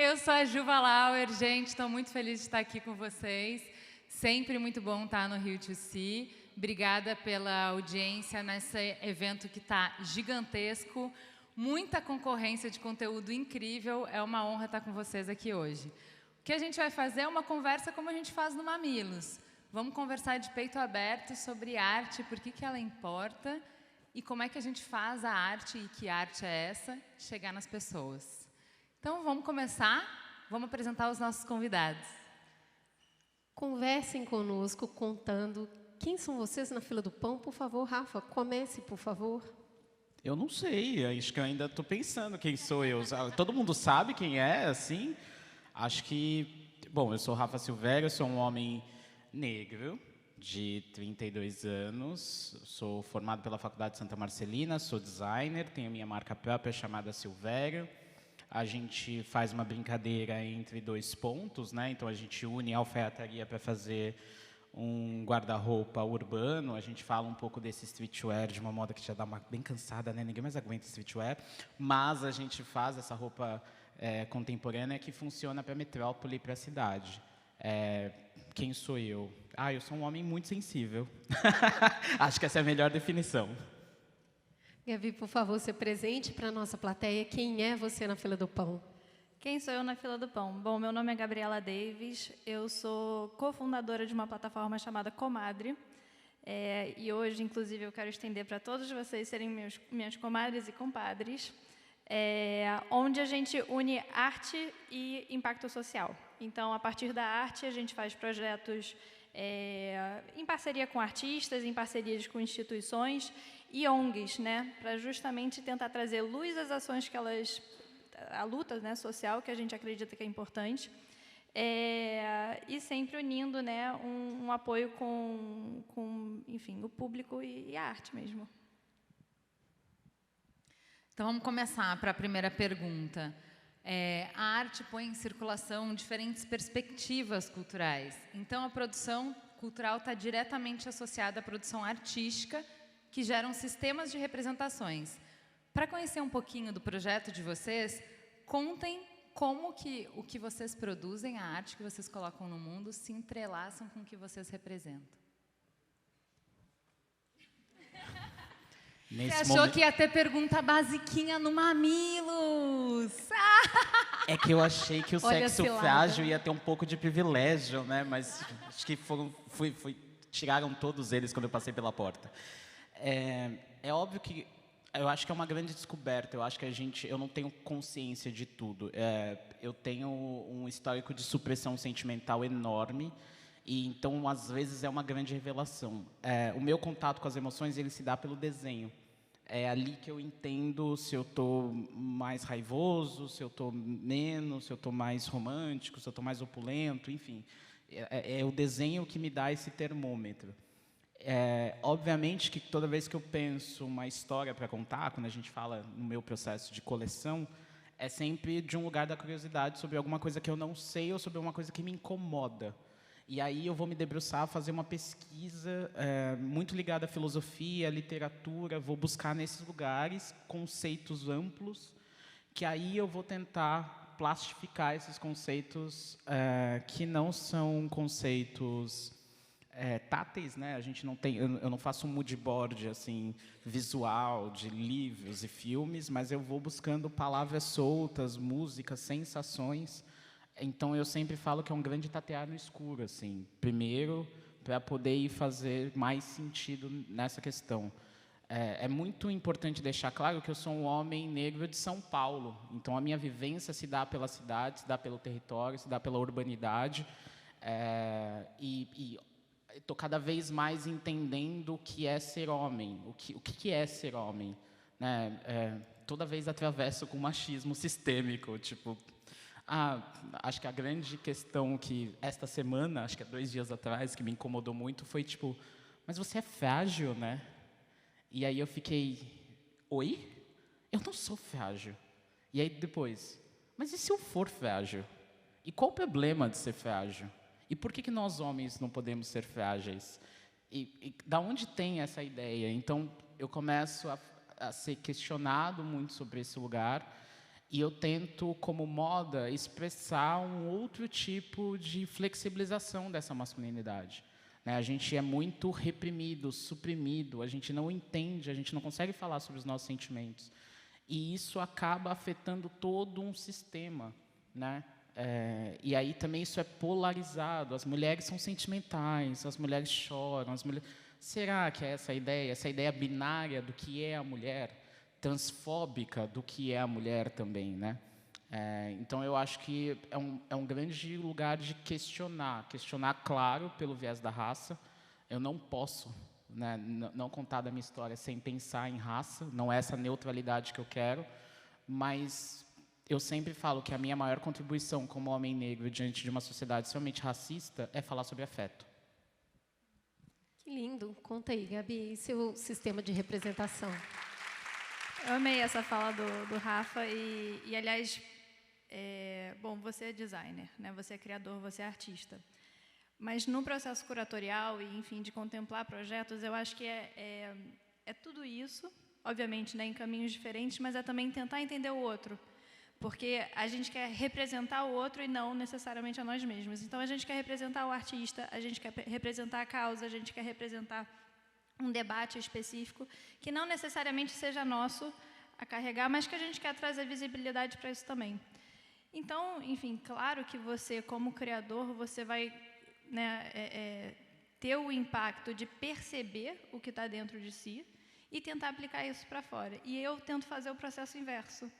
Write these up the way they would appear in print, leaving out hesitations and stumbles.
Eu sou a Juva Lauer, gente, estou muito feliz de estar aqui com vocês. Sempre muito bom estar no Rio to See. Obrigada pela audiência nesse evento que está gigantesco. Muita concorrência de conteúdo incrível. É uma honra estar com vocês aqui hoje. O que a gente vai fazer é uma conversa como a gente faz no Mamilos. Vamos conversar de peito aberto sobre arte, por que ela importa e como é que a gente faz a arte e que arte é essa chegar nas pessoas. Então, vamos começar. Vamos apresentar os nossos convidados. Conversem conosco contando quem são vocês na fila do pão. Por favor, Rafa, comece, por favor. Eu não sei, acho que eu ainda estou pensando quem sou eu. Todo mundo sabe quem é, assim? Acho que... Bom, eu sou Rafa Silvério, sou um homem negro, de 32 anos, sou formado pela Faculdade Santa Marcelina, sou designer, tenho minha marca própria chamada Silvério. A gente faz uma brincadeira entre dois pontos, né? Então a gente une a alfaiataria para fazer um guarda-roupa urbano. A gente fala um pouco desse streetwear, de uma moda que já dá uma bem cansada, né? Ninguém mais aguenta streetwear. Mas a gente faz essa roupa contemporânea que funciona para a metrópole e para a cidade. Quem sou eu? Eu sou um homem muito sensível. Acho que essa é a melhor definição. Gabi, por favor, se presente para a nossa plateia. Quem é você na fila do pão? Quem sou eu na fila do pão? Bom, meu nome é Gabriela Davis, eu sou cofundadora de uma plataforma chamada Comadre, e hoje, inclusive, eu quero estender para todos vocês serem minhas comadres e compadres, onde a gente une arte e impacto social. Então, a partir da arte, a gente faz projetos em parceria com artistas, em parcerias com instituições e ONGs, né, para justamente tentar trazer luz às ações que a luta, né, social, que a gente acredita que é importante, e sempre unindo, né, um apoio com, enfim, o público e a arte mesmo. Então, vamos começar para a primeira pergunta. A arte põe em circulação diferentes perspectivas culturais. Então, a produção cultural está diretamente associada à produção artística, que geram sistemas de representações. Para conhecer um pouquinho do projeto de vocês, contem como que o que vocês produzem, a arte que vocês colocam no mundo, se entrelaçam com o que vocês representam. Você achou que ia ter pergunta basiquinha no Mamilos? É que eu achei que o sexo frágil ia ter um pouco de privilégio, né? Mas acho que tiraram todos eles quando eu passei pela porta. É óbvio que eu acho que é uma grande descoberta. Eu acho que eu não tenho consciência de tudo. Eu tenho um histórico de supressão sentimental enorme. E então, às vezes, é uma grande revelação. O meu contato com as emoções, ele se dá pelo desenho. É ali que eu entendo se eu estou mais raivoso, se eu estou menos, se eu estou mais romântico, se eu estou mais opulento, enfim. É o desenho que me dá esse termômetro. Obviamente que toda vez que eu penso uma história para contar, quando a gente fala no meu processo de coleção, é sempre de um lugar da curiosidade sobre alguma coisa que eu não sei ou sobre uma coisa que me incomoda. E aí eu vou me debruçar, fazer uma pesquisa muito ligada à filosofia, à literatura, vou buscar nesses lugares conceitos amplos, que aí eu vou tentar plastificar esses conceitos que não são conceitos táteis, né? A gente não tem, eu não faço um mood board assim visual de livros e filmes, mas eu vou buscando palavras soltas, músicas, sensações. Então, eu sempre falo que é um grande tatear no escuro, assim. Primeiro, para poder ir fazer mais sentido nessa questão. É muito importante deixar claro que eu sou um homem negro de São Paulo. Então, a minha vivência se dá pela cidade, se dá pelo território, se dá pela urbanidade. E estou cada vez mais entendendo o que é ser homem. O que é ser homem? Né? Toda vez atravesso com machismo sistêmico, tipo... acho que a grande questão que esta semana, acho que há 2 dias atrás, que me incomodou muito, foi tipo, mas você é frágil, né? E aí eu fiquei, oi? Eu não sou frágil. E aí depois, mas e se eu for frágil? E qual o problema de ser frágil? E por que nós homens não podemos ser frágeis? E da onde tem essa ideia? Então eu começo a ser questionado muito sobre esse lugar. E eu tento, como moda, expressar um outro tipo de flexibilização dessa masculinidade. Né? A gente é muito reprimido, suprimido, a gente não entende, a gente não consegue falar sobre os nossos sentimentos. E isso acaba afetando todo um sistema, né? E aí também isso é polarizado. As mulheres são sentimentais, as mulheres choram. Será que é essa ideia binária do que é a mulher, transfóbica do que é a mulher também, né? Então eu acho que é um grande lugar de questionar, claro, pelo viés da raça. Eu não posso, né, não contar da minha história sem pensar em raça, não é essa neutralidade que eu quero, mas eu sempre falo que a minha maior contribuição como homem negro diante de uma sociedade extremamente racista é falar sobre afeto. Que lindo. Conta aí, Gabi, e seu sistema de representação? Eu amei essa fala do Rafa e aliás, bom, você é designer, né? Você é criador, você é artista. Mas no processo curatorial e, enfim, de contemplar projetos, eu acho que é tudo isso, obviamente, né, em caminhos diferentes, mas é também tentar entender o outro. Porque a gente quer representar o outro e não necessariamente a nós mesmos. Então, a gente quer representar o artista, a gente quer representar a causa, a gente quer representar um debate específico, que não necessariamente seja nosso a carregar, mas que a gente quer trazer visibilidade para isso também. Então, enfim, claro que você, como criador, você vai, né, ter o impacto de perceber o que está dentro de si e tentar aplicar isso para fora. E eu tento fazer o processo inverso.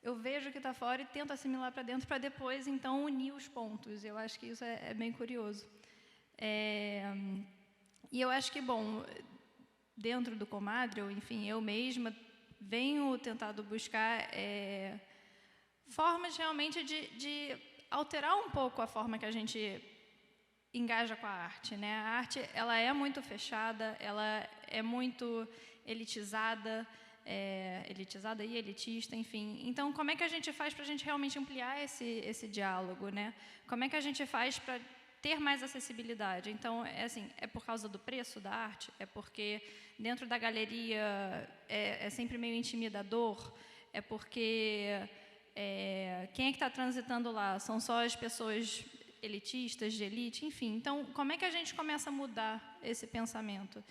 Eu vejo o que está fora e tento assimilar para dentro para depois, então, unir os pontos. Eu acho que isso é bem curioso. E eu acho que, bom, dentro do Comadre, ou, enfim, eu mesma venho tentado buscar formas realmente de alterar um pouco a forma que a gente engaja com a arte, né? A arte, ela é muito fechada, ela é muito elitizada e elitista, enfim. Então, como é que a gente faz para a gente realmente ampliar esse diálogo, né? Como é que a gente faz para ter mais acessibilidade? Então, é por causa do preço da arte? É porque dentro da galeria é sempre meio intimidador? É porque quem é que está transitando lá? São só as pessoas elitistas, de elite? Enfim, então, como é que a gente começa a mudar esse pensamento?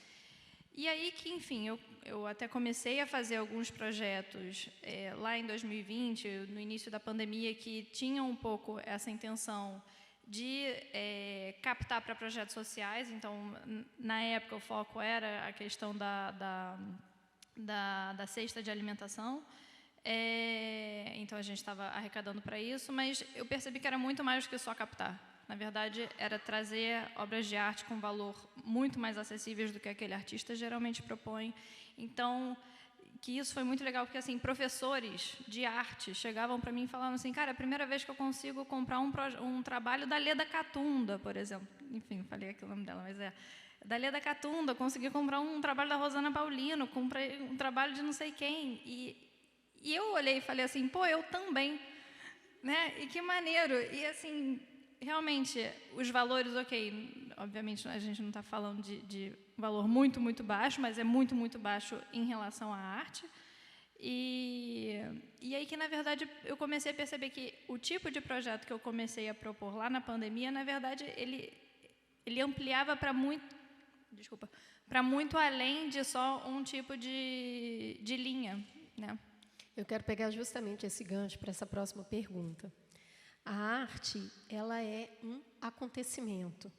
E aí que, enfim, eu até comecei a fazer alguns projetos lá em 2020, no início da pandemia, que tinham um pouco essa intenção de captar para projetos sociais. Então, na época, o foco era a questão da cesta de alimentação. Então, a gente estava arrecadando para isso, mas eu percebi que era muito mais do que só captar. Na verdade, era trazer obras de arte com valor muito mais acessíveis do que aquele artista geralmente propõe. Então, que isso foi muito legal, porque, assim, professores de arte chegavam para mim e falavam assim, cara, é a primeira vez que eu consigo comprar um trabalho da Leda Catunda, por exemplo. Enfim, falei aqui o nome dela, mas da Leda Catunda, consegui comprar um trabalho da Rosana Paulino, comprei um trabalho de não sei quem. E eu olhei e falei assim, pô, eu também, né? E que maneiro. E, assim, realmente, os valores, ok, obviamente a gente não está falando de valor muito, muito baixo, mas é muito, muito baixo em relação à arte. E aí que, na verdade, eu comecei a perceber que o tipo de projeto que eu comecei a propor lá na pandemia, na verdade, ele ampliava para muito além de só um tipo de linha, né? Eu quero pegar justamente esse gancho para essa próxima pergunta. A arte, ela é um acontecimento,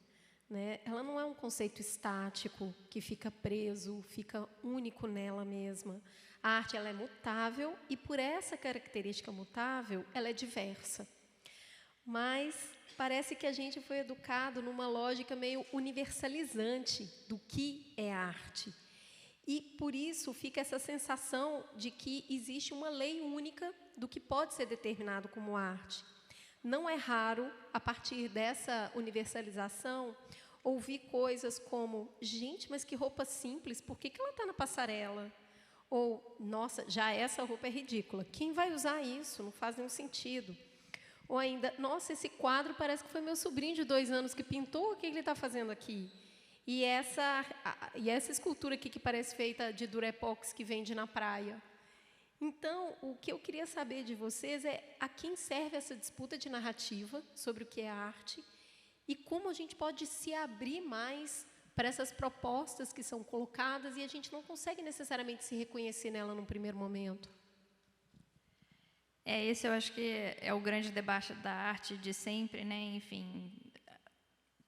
né? Ela não é um conceito estático que fica preso, fica único nela mesma. A arte, ela é mutável e, por essa característica mutável, ela é diversa. Mas parece que a gente foi educado numa lógica meio universalizante do que é arte. E, por isso, fica essa sensação de que existe uma lei única do que pode ser determinado como arte. Não é raro, a partir dessa universalização, ouvir coisas como, gente, mas que roupa simples, por que ela está na passarela? Ou, nossa, já essa roupa é ridícula, quem vai usar isso? Não faz nenhum sentido. Ou ainda, nossa, esse quadro parece que foi meu sobrinho de 2 anos que pintou, o que ele está fazendo aqui? E essa escultura aqui que parece feita de durepox que vende na praia. Então, o que eu queria saber de vocês é a quem serve essa disputa de narrativa sobre o que é arte e como a gente pode se abrir mais para essas propostas que são colocadas e a gente não consegue necessariamente se reconhecer nela num primeiro momento. Esse eu acho que é o grande debate da arte de sempre, né? Enfim,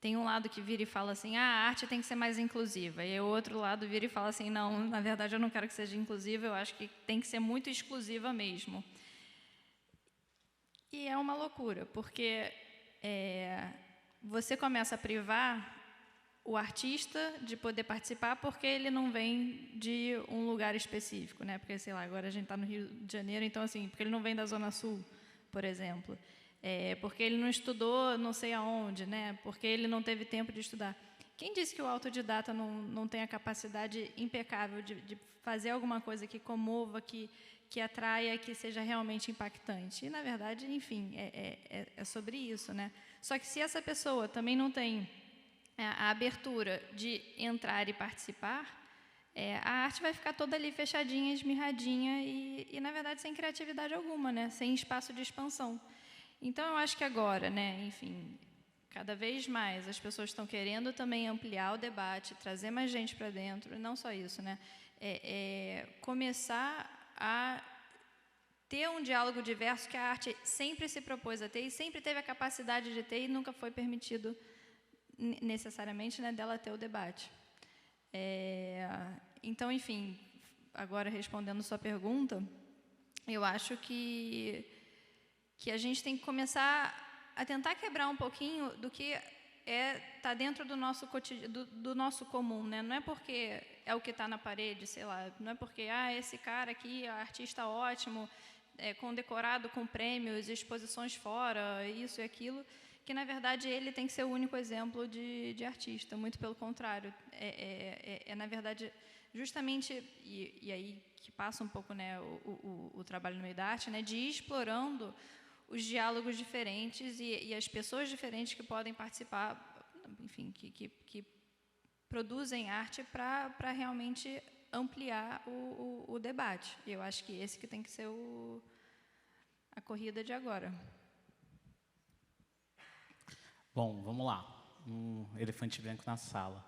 tem um lado que vira e fala assim, a arte tem que ser mais inclusiva, e o outro lado vira e fala assim, não, na verdade eu não quero que seja inclusiva, eu acho que tem que ser muito exclusiva mesmo. E é uma loucura, porque você começa a privar o artista de poder participar porque ele não vem de um lugar específico, né? Porque, sei lá, agora a gente está no Rio de Janeiro, então, assim, porque ele não vem da Zona Sul, por exemplo. Porque ele não estudou não sei aonde, né? Porque ele não teve tempo de estudar. Quem disse que o autodidata não tem a capacidade impecável de fazer alguma coisa que comova, que atraia, que seja realmente impactante? E, na verdade, enfim, é sobre isso, né? Só que se essa pessoa também não tem a abertura de entrar e participar, a arte vai ficar toda ali fechadinha, esmirradinha e, na verdade, sem criatividade alguma, né? Sem espaço de expansão. Então, eu acho que agora, né, enfim, cada vez mais as pessoas estão querendo também ampliar o debate, trazer mais gente para dentro, e não só isso, né? Começar a ter um diálogo diverso que a arte sempre se propôs a ter e sempre teve a capacidade de ter e nunca foi permitido necessariamente, né, dela ter o debate. Então, enfim, agora respondendo sua pergunta, eu acho que a gente tem que começar a tentar quebrar um pouquinho do que tá dentro do nosso do nosso comum, né? Não é porque é o que está na parede, sei lá, não é porque esse cara aqui é artista ótimo, condecorado com prêmios, exposições fora, isso e aquilo, que, na verdade, ele tem que ser o único exemplo de artista. Muito pelo contrário. Na verdade, justamente, e aí que passa um pouco, né, o trabalho no meio da arte, né, de ir explorando os diálogos diferentes e as pessoas diferentes que podem participar, enfim, que produzem arte para realmente ampliar o debate. E eu acho que esse que tem que ser a corrida de agora. Bom, vamos lá. Um elefante branco na sala.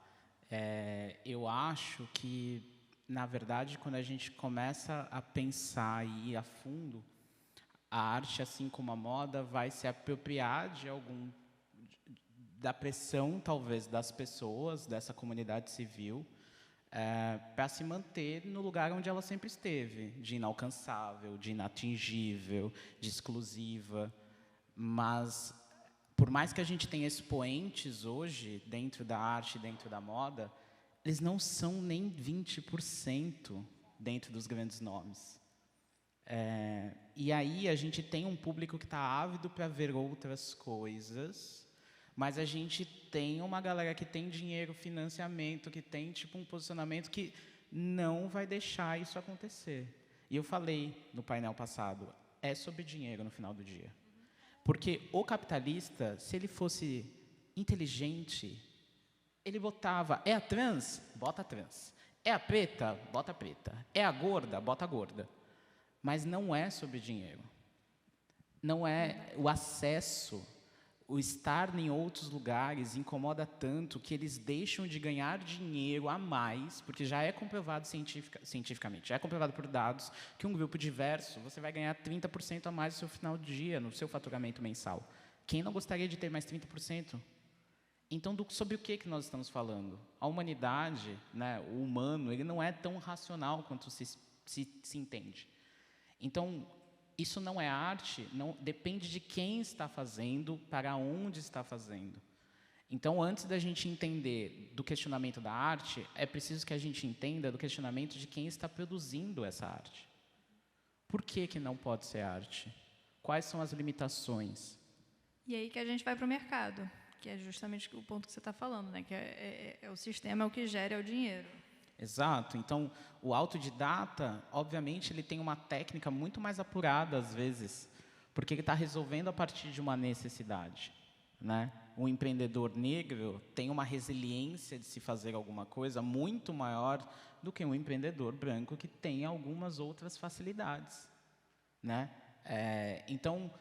Eu acho que, na verdade, quando a gente começa a pensar e ir a fundo, a arte, assim como a moda, vai se apropriar da pressão, talvez, das pessoas, dessa comunidade civil, para se manter no lugar onde ela sempre esteve, de inalcançável, de inatingível, de exclusiva. Mas, por mais que a gente tenha expoentes hoje, dentro da arte, dentro da moda, eles não são nem 20% dentro dos grandes nomes. E aí a gente tem um público que está ávido para ver outras coisas, mas a gente tem uma galera que tem dinheiro, financiamento, que tem tipo um posicionamento que não vai deixar isso acontecer. E eu falei no painel passado, é sobre dinheiro no final do dia. Porque o capitalista, se ele fosse inteligente, ele botava, a trans? Bota a trans. É a preta? Bota a preta. É a gorda? Bota a gorda. Mas não é sobre dinheiro. Não é o acesso, o estar em outros lugares incomoda tanto que eles deixam de ganhar dinheiro a mais, porque já é comprovado cientificamente, já é comprovado por dados que um grupo diverso, você vai ganhar 30% a mais no seu final do dia, no seu faturamento mensal. Quem não gostaria de ter mais 30%? Então, sobre o que nós estamos falando? A humanidade, né, o humano, ele não é tão racional quanto se entende. Então, isso não é arte, não, depende de quem está fazendo, para onde está fazendo. Então, antes da gente entender do questionamento da arte, é preciso que a gente entenda do questionamento de quem está produzindo essa arte. Por que não pode ser arte? Quais são as limitações? E aí que a gente vai para o mercado, que é justamente o ponto que você está falando, né? Que o sistema é o que gera o dinheiro. Exato. Então, o autodidata, obviamente, ele tem uma técnica muito mais apurada, às vezes, porque ele está resolvendo a partir de uma necessidade, né? O empreendedor negro tem uma resiliência de se fazer alguma coisa muito maior do que um empreendedor branco que tem algumas outras facilidades, né? Então,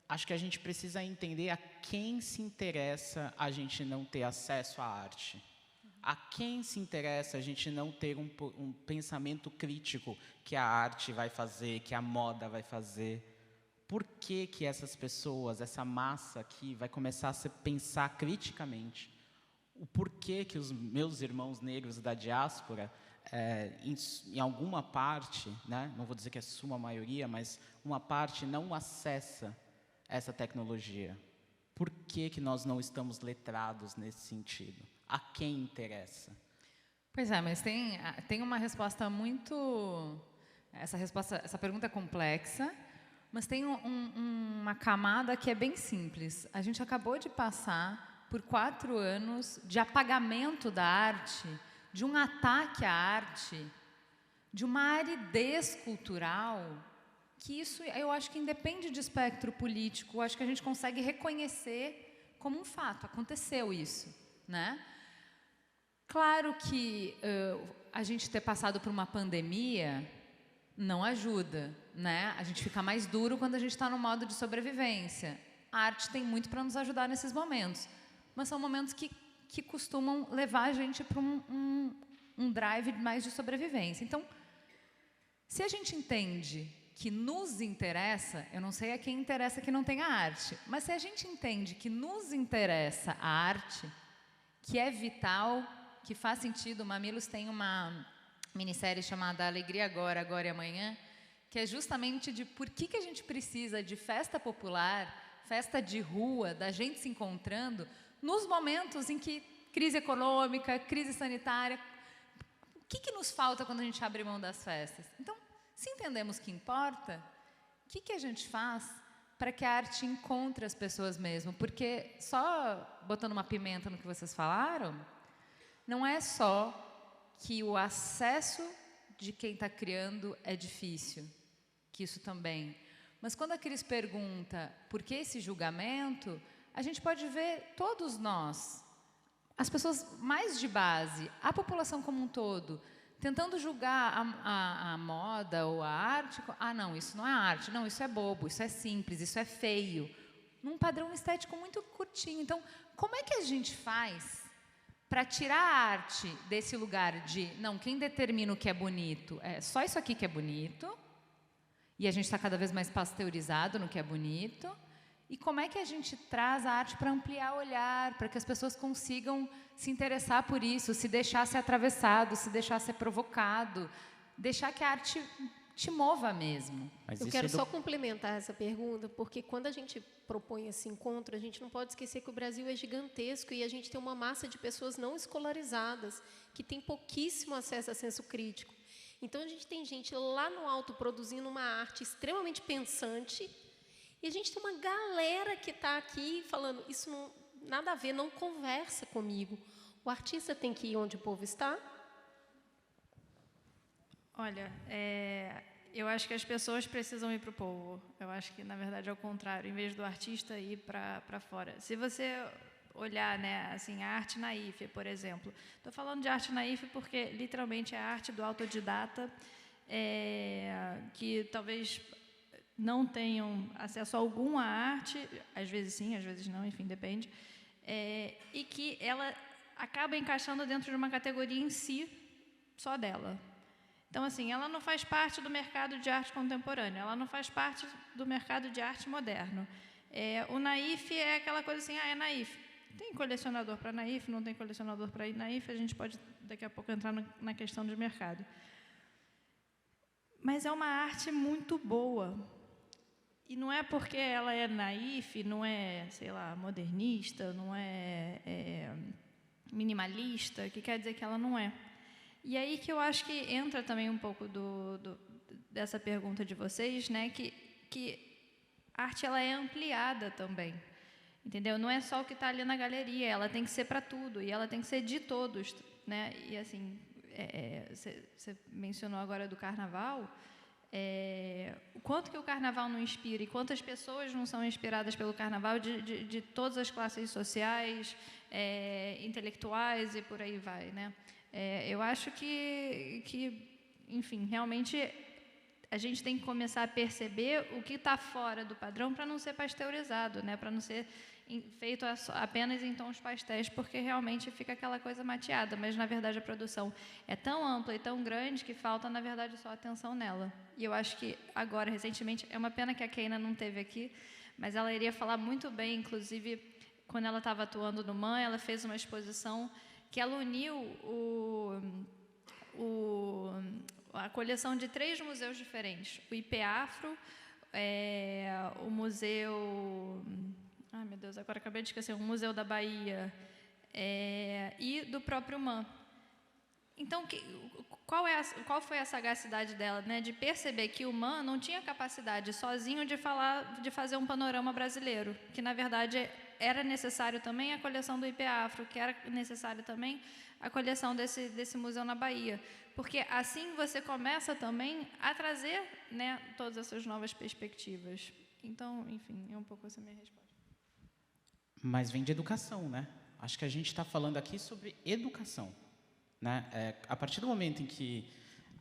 acho que a gente precisa entender a quem se interessa a gente não ter acesso à arte. A quem se interessa a gente não ter um pensamento crítico que a arte vai fazer, que a moda vai fazer. Por que que essas pessoas, essa massa aqui, vai começar a se pensar criticamente? O porquê que os meus irmãos negros da diáspora, em alguma parte, né, não vou dizer que é suma maioria, mas uma parte não acessa essa tecnologia? Por que que nós não estamos letrados nesse sentido? A quem interessa? Pois é, mas tem uma resposta muito... Essa pergunta é complexa, mas tem uma camada que é bem simples. A gente acabou de passar por 4 anos de apagamento da arte, de um ataque à arte, de uma aridez cultural, que isso eu acho que independe de espectro político, eu acho que a gente consegue reconhecer como um fato, aconteceu isso, né? Claro que a gente ter passado por uma pandemia não ajuda, né? A gente fica mais duro quando a gente está no modo de sobrevivência. A arte tem muito para nos ajudar nesses momentos, mas são momentos que costumam levar a gente para um drive mais de sobrevivência. Então, se a gente entende que nos interessa, eu não sei a quem interessa que não tenha arte, mas se a gente entende que nos interessa a arte, que é vital, que faz sentido, o Mamilos tem uma minissérie chamada Alegria Agora, Agora e Amanhã, que é justamente de por que a gente precisa de festa popular, festa de rua, da gente se encontrando, nos momentos em que crise econômica, crise sanitária, o que nos falta quando a gente abre mão das festas? Então, se entendemos que importa, o que a gente faz para que a arte encontre as pessoas mesmo? Porque, só botando uma pimenta no que vocês falaram, não é só que o acesso de quem está criando é difícil, que isso também. Mas quando a Cris pergunta por que esse julgamento, a gente pode ver todos nós, as pessoas mais de base, a população como um todo, tentando julgar a moda ou a arte. Ah, não, isso não é arte, não, isso é bobo, isso é simples, isso é feio. Num padrão estético muito curtinho. Então, como é que a gente faz para tirar a arte desse lugar de, não, quem determina o que é bonito é só isso aqui que é bonito, e a gente está cada vez mais pasteurizado no que é bonito, e como é que a gente traz a arte para ampliar o olhar, para que as pessoas consigam se interessar por isso, se deixar ser atravessado, se deixar ser provocado, deixar que a arte te mova mesmo. Eu quero só complementar essa pergunta, porque quando a gente propõe esse encontro, a gente não pode esquecer que o Brasil é gigantesco e a gente tem uma massa de pessoas não escolarizadas, que tem pouquíssimo acesso a senso crítico. Então, a gente tem gente lá no alto produzindo uma arte extremamente pensante, e a gente tem uma galera que está aqui falando, isso não, nada a ver, não conversa comigo. O artista tem que ir onde o povo está? Olha, eu acho que as pessoas precisam ir para o povo. Eu acho que, na verdade, é o contrário. Em vez do artista ir para fora. Se você olhar, né, assim, a arte na IFE, por exemplo. Estou falando de arte na IFE porque, literalmente, é a arte do autodidata, que talvez não tenham acesso algum à arte, às vezes sim, às vezes não, enfim, depende, e que ela acaba encaixando dentro de uma categoria em si, só dela. Então, assim, ela não faz parte do mercado de arte contemporânea, ela não faz parte do mercado de arte moderno. O Naif é aquela coisa assim, é Naif. Tem colecionador para Naif, não tem colecionador para Naif, a gente pode daqui a pouco entrar na questão de mercado. Mas é uma arte muito boa. E não é porque ela é naif, não é, sei lá, modernista, não é minimalista, que quer dizer que ela não é. E aí que eu acho que entra também um pouco dessa pergunta de vocês, né, que a arte ela é ampliada também, entendeu? Não é só o que está ali na galeria, ela tem que ser para tudo, e ela tem que ser de todos, né? E assim, você mencionou agora do carnaval, o quanto que o carnaval não inspira e quantas pessoas não são inspiradas pelo carnaval de todas as classes sociais, intelectuais e por aí vai, né? Eu acho que, enfim, realmente a gente tem que começar a perceber o que está fora do padrão para não ser pasteurizado, né? Para não ser feito apenas em tons pastéis, porque realmente fica aquela coisa mateada, mas na verdade a produção é tão ampla e tão grande que falta, na verdade, só atenção nela. E eu acho que agora, recentemente, é uma pena que a Keina não esteve aqui, mas ela iria falar muito bem, inclusive, quando ela estava atuando no MAN, ela fez uma exposição que ela uniu a coleção de 3 museus diferentes, o IPAfro, o museu... Ai, meu Deus, agora acabei de esquecer, o Museu da Bahia e do próprio MAN. Então, qual foi a sagacidade dela, né, de perceber que o MAN não tinha capacidade sozinho de fazer um panorama brasileiro, que, na verdade, era necessário também a coleção do IPAfro, que era necessário também a coleção desse museu na Bahia. Porque assim você começa também a trazer, né, todas essas novas perspectivas. Então, enfim, é um pouco essa minha resposta. Mas vem de educação, né? Acho que a gente está falando aqui sobre educação, né? A partir do momento em que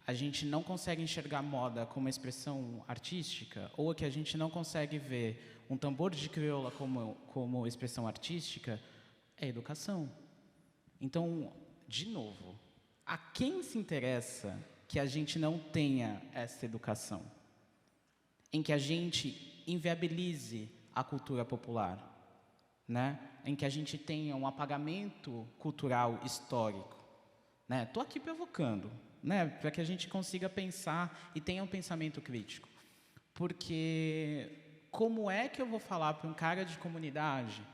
a gente não consegue enxergar moda como expressão artística, ou que a gente não consegue ver um tambor de crioula como expressão artística, é educação. Então, de novo, a quem se interessa que a gente não tenha essa educação? Em que a gente inviabilize a cultura popular, né? Em que a gente tenha um apagamento cultural histórico, né? Estou aqui provocando, né? Para que a gente consiga pensar e tenha um pensamento crítico. Porque como é que eu vou falar para um cara de comunidade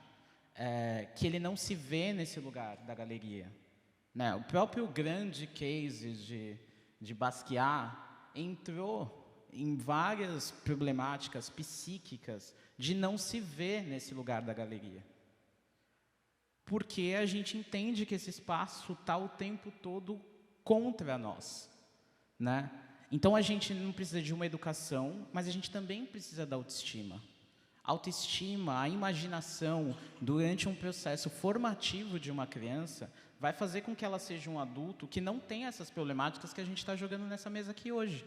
que ele não se vê nesse lugar da galeria? Né? O próprio grande case de Basquiat entrou em várias problemáticas psíquicas de não se ver nesse lugar da galeria. Porque a gente entende que esse espaço está o tempo todo contra nós, né? Então, a gente não precisa de uma educação, mas a gente também precisa da autoestima. A autoestima, a imaginação, durante um processo formativo de uma criança, vai fazer com que ela seja um adulto que não tenha essas problemáticas que a gente está jogando nessa mesa aqui hoje,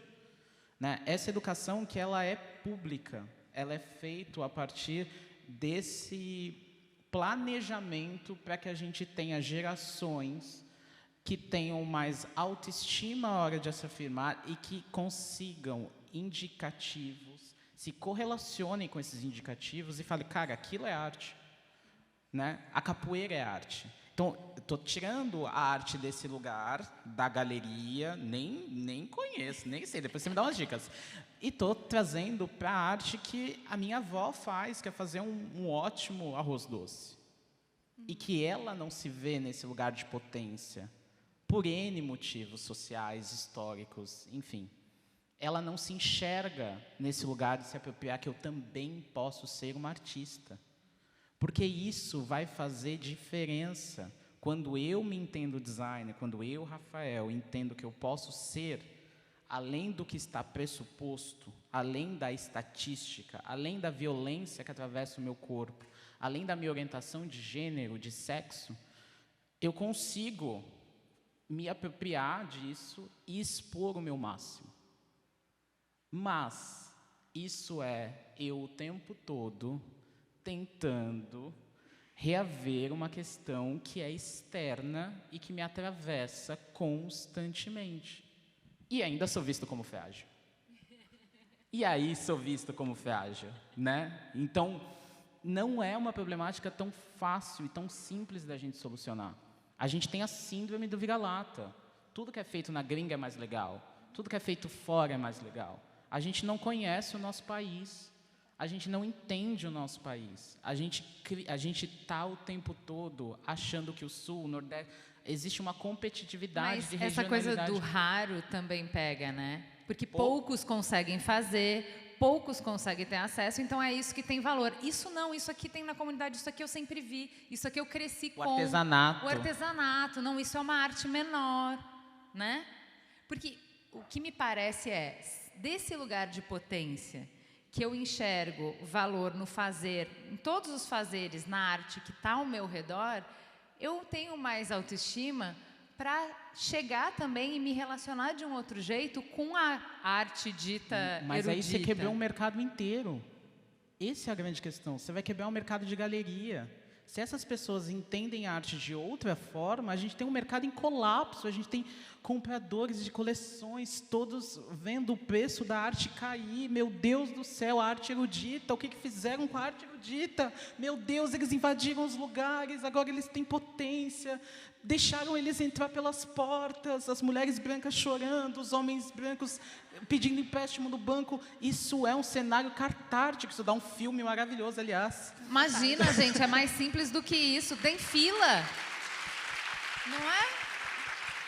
né? Essa educação que ela é pública, ela é feita a partir desse planejamento para que a gente tenha gerações que tenham mais autoestima à hora de se afirmar e que consigam indicativos, se correlacionem com esses indicativos e falem, cara, aquilo é arte, né? A capoeira é arte. Então, estou tirando a arte desse lugar, da galeria, nem conheço, nem sei, depois você me dá umas dicas. E estou trazendo para a arte que a minha avó faz, que é fazer um ótimo arroz doce. E que ela não se vê nesse lugar de potência, por N motivos sociais, históricos, enfim. Ela não se enxerga nesse lugar de se apropriar que eu também posso ser uma artista. Porque isso vai fazer diferença quando eu me entendo designer, quando eu, Rafael, entendo que eu posso ser, além do que está pressuposto, além da estatística, além da violência que atravessa o meu corpo, além da minha orientação de gênero, de sexo, eu consigo me apropriar disso e expor o meu máximo. Mas isso é eu o tempo todo tentando reaver uma questão que é externa e que me atravessa constantemente. E ainda sou visto como frágil. E aí sou visto como frágil, né? Então, não é uma problemática tão fácil e tão simples da gente solucionar. A gente tem a síndrome do vira-lata. Tudo que é feito na gringa é mais legal. Tudo que é feito fora é mais legal. A gente não conhece o nosso país. A gente não entende o nosso país. A gente está o tempo todo achando que o Sul, o Nordeste... Existe uma competitividade de regionalidade. Mas essa coisa do raro também pega, né? Porque poucos conseguem fazer, poucos conseguem ter acesso, então é isso que tem valor. Isso não, isso aqui tem na comunidade, isso aqui eu sempre vi, isso aqui eu cresci com. O artesanato. O artesanato, não, isso é uma arte menor, né? Porque o que me parece é, desse lugar de potência, que eu enxergo valor no fazer, em todos os fazeres, na arte que está ao meu redor, eu tenho mais autoestima para chegar também e me relacionar de um outro jeito com a arte dita Mas erudita. aí você quebrou um mercado inteiro. Essa é a grande questão. Você vai quebrar um mercado de galeria. Se essas pessoas entendem a arte de outra forma, a gente tem um mercado em colapso, a gente tem compradores de coleções, todos vendo o preço da arte cair. Meu Deus do céu, a arte erudita, o que fizeram com a arte erudita? Meu Deus, eles invadiram os lugares, agora eles têm potência, deixaram eles entrar pelas portas, as mulheres brancas chorando, os homens brancos pedindo empréstimo no banco. Isso é um cenário catártico, isso dá um filme maravilhoso, aliás. Imagina, gente, é mais simples do que isso. Tem fila. Não é?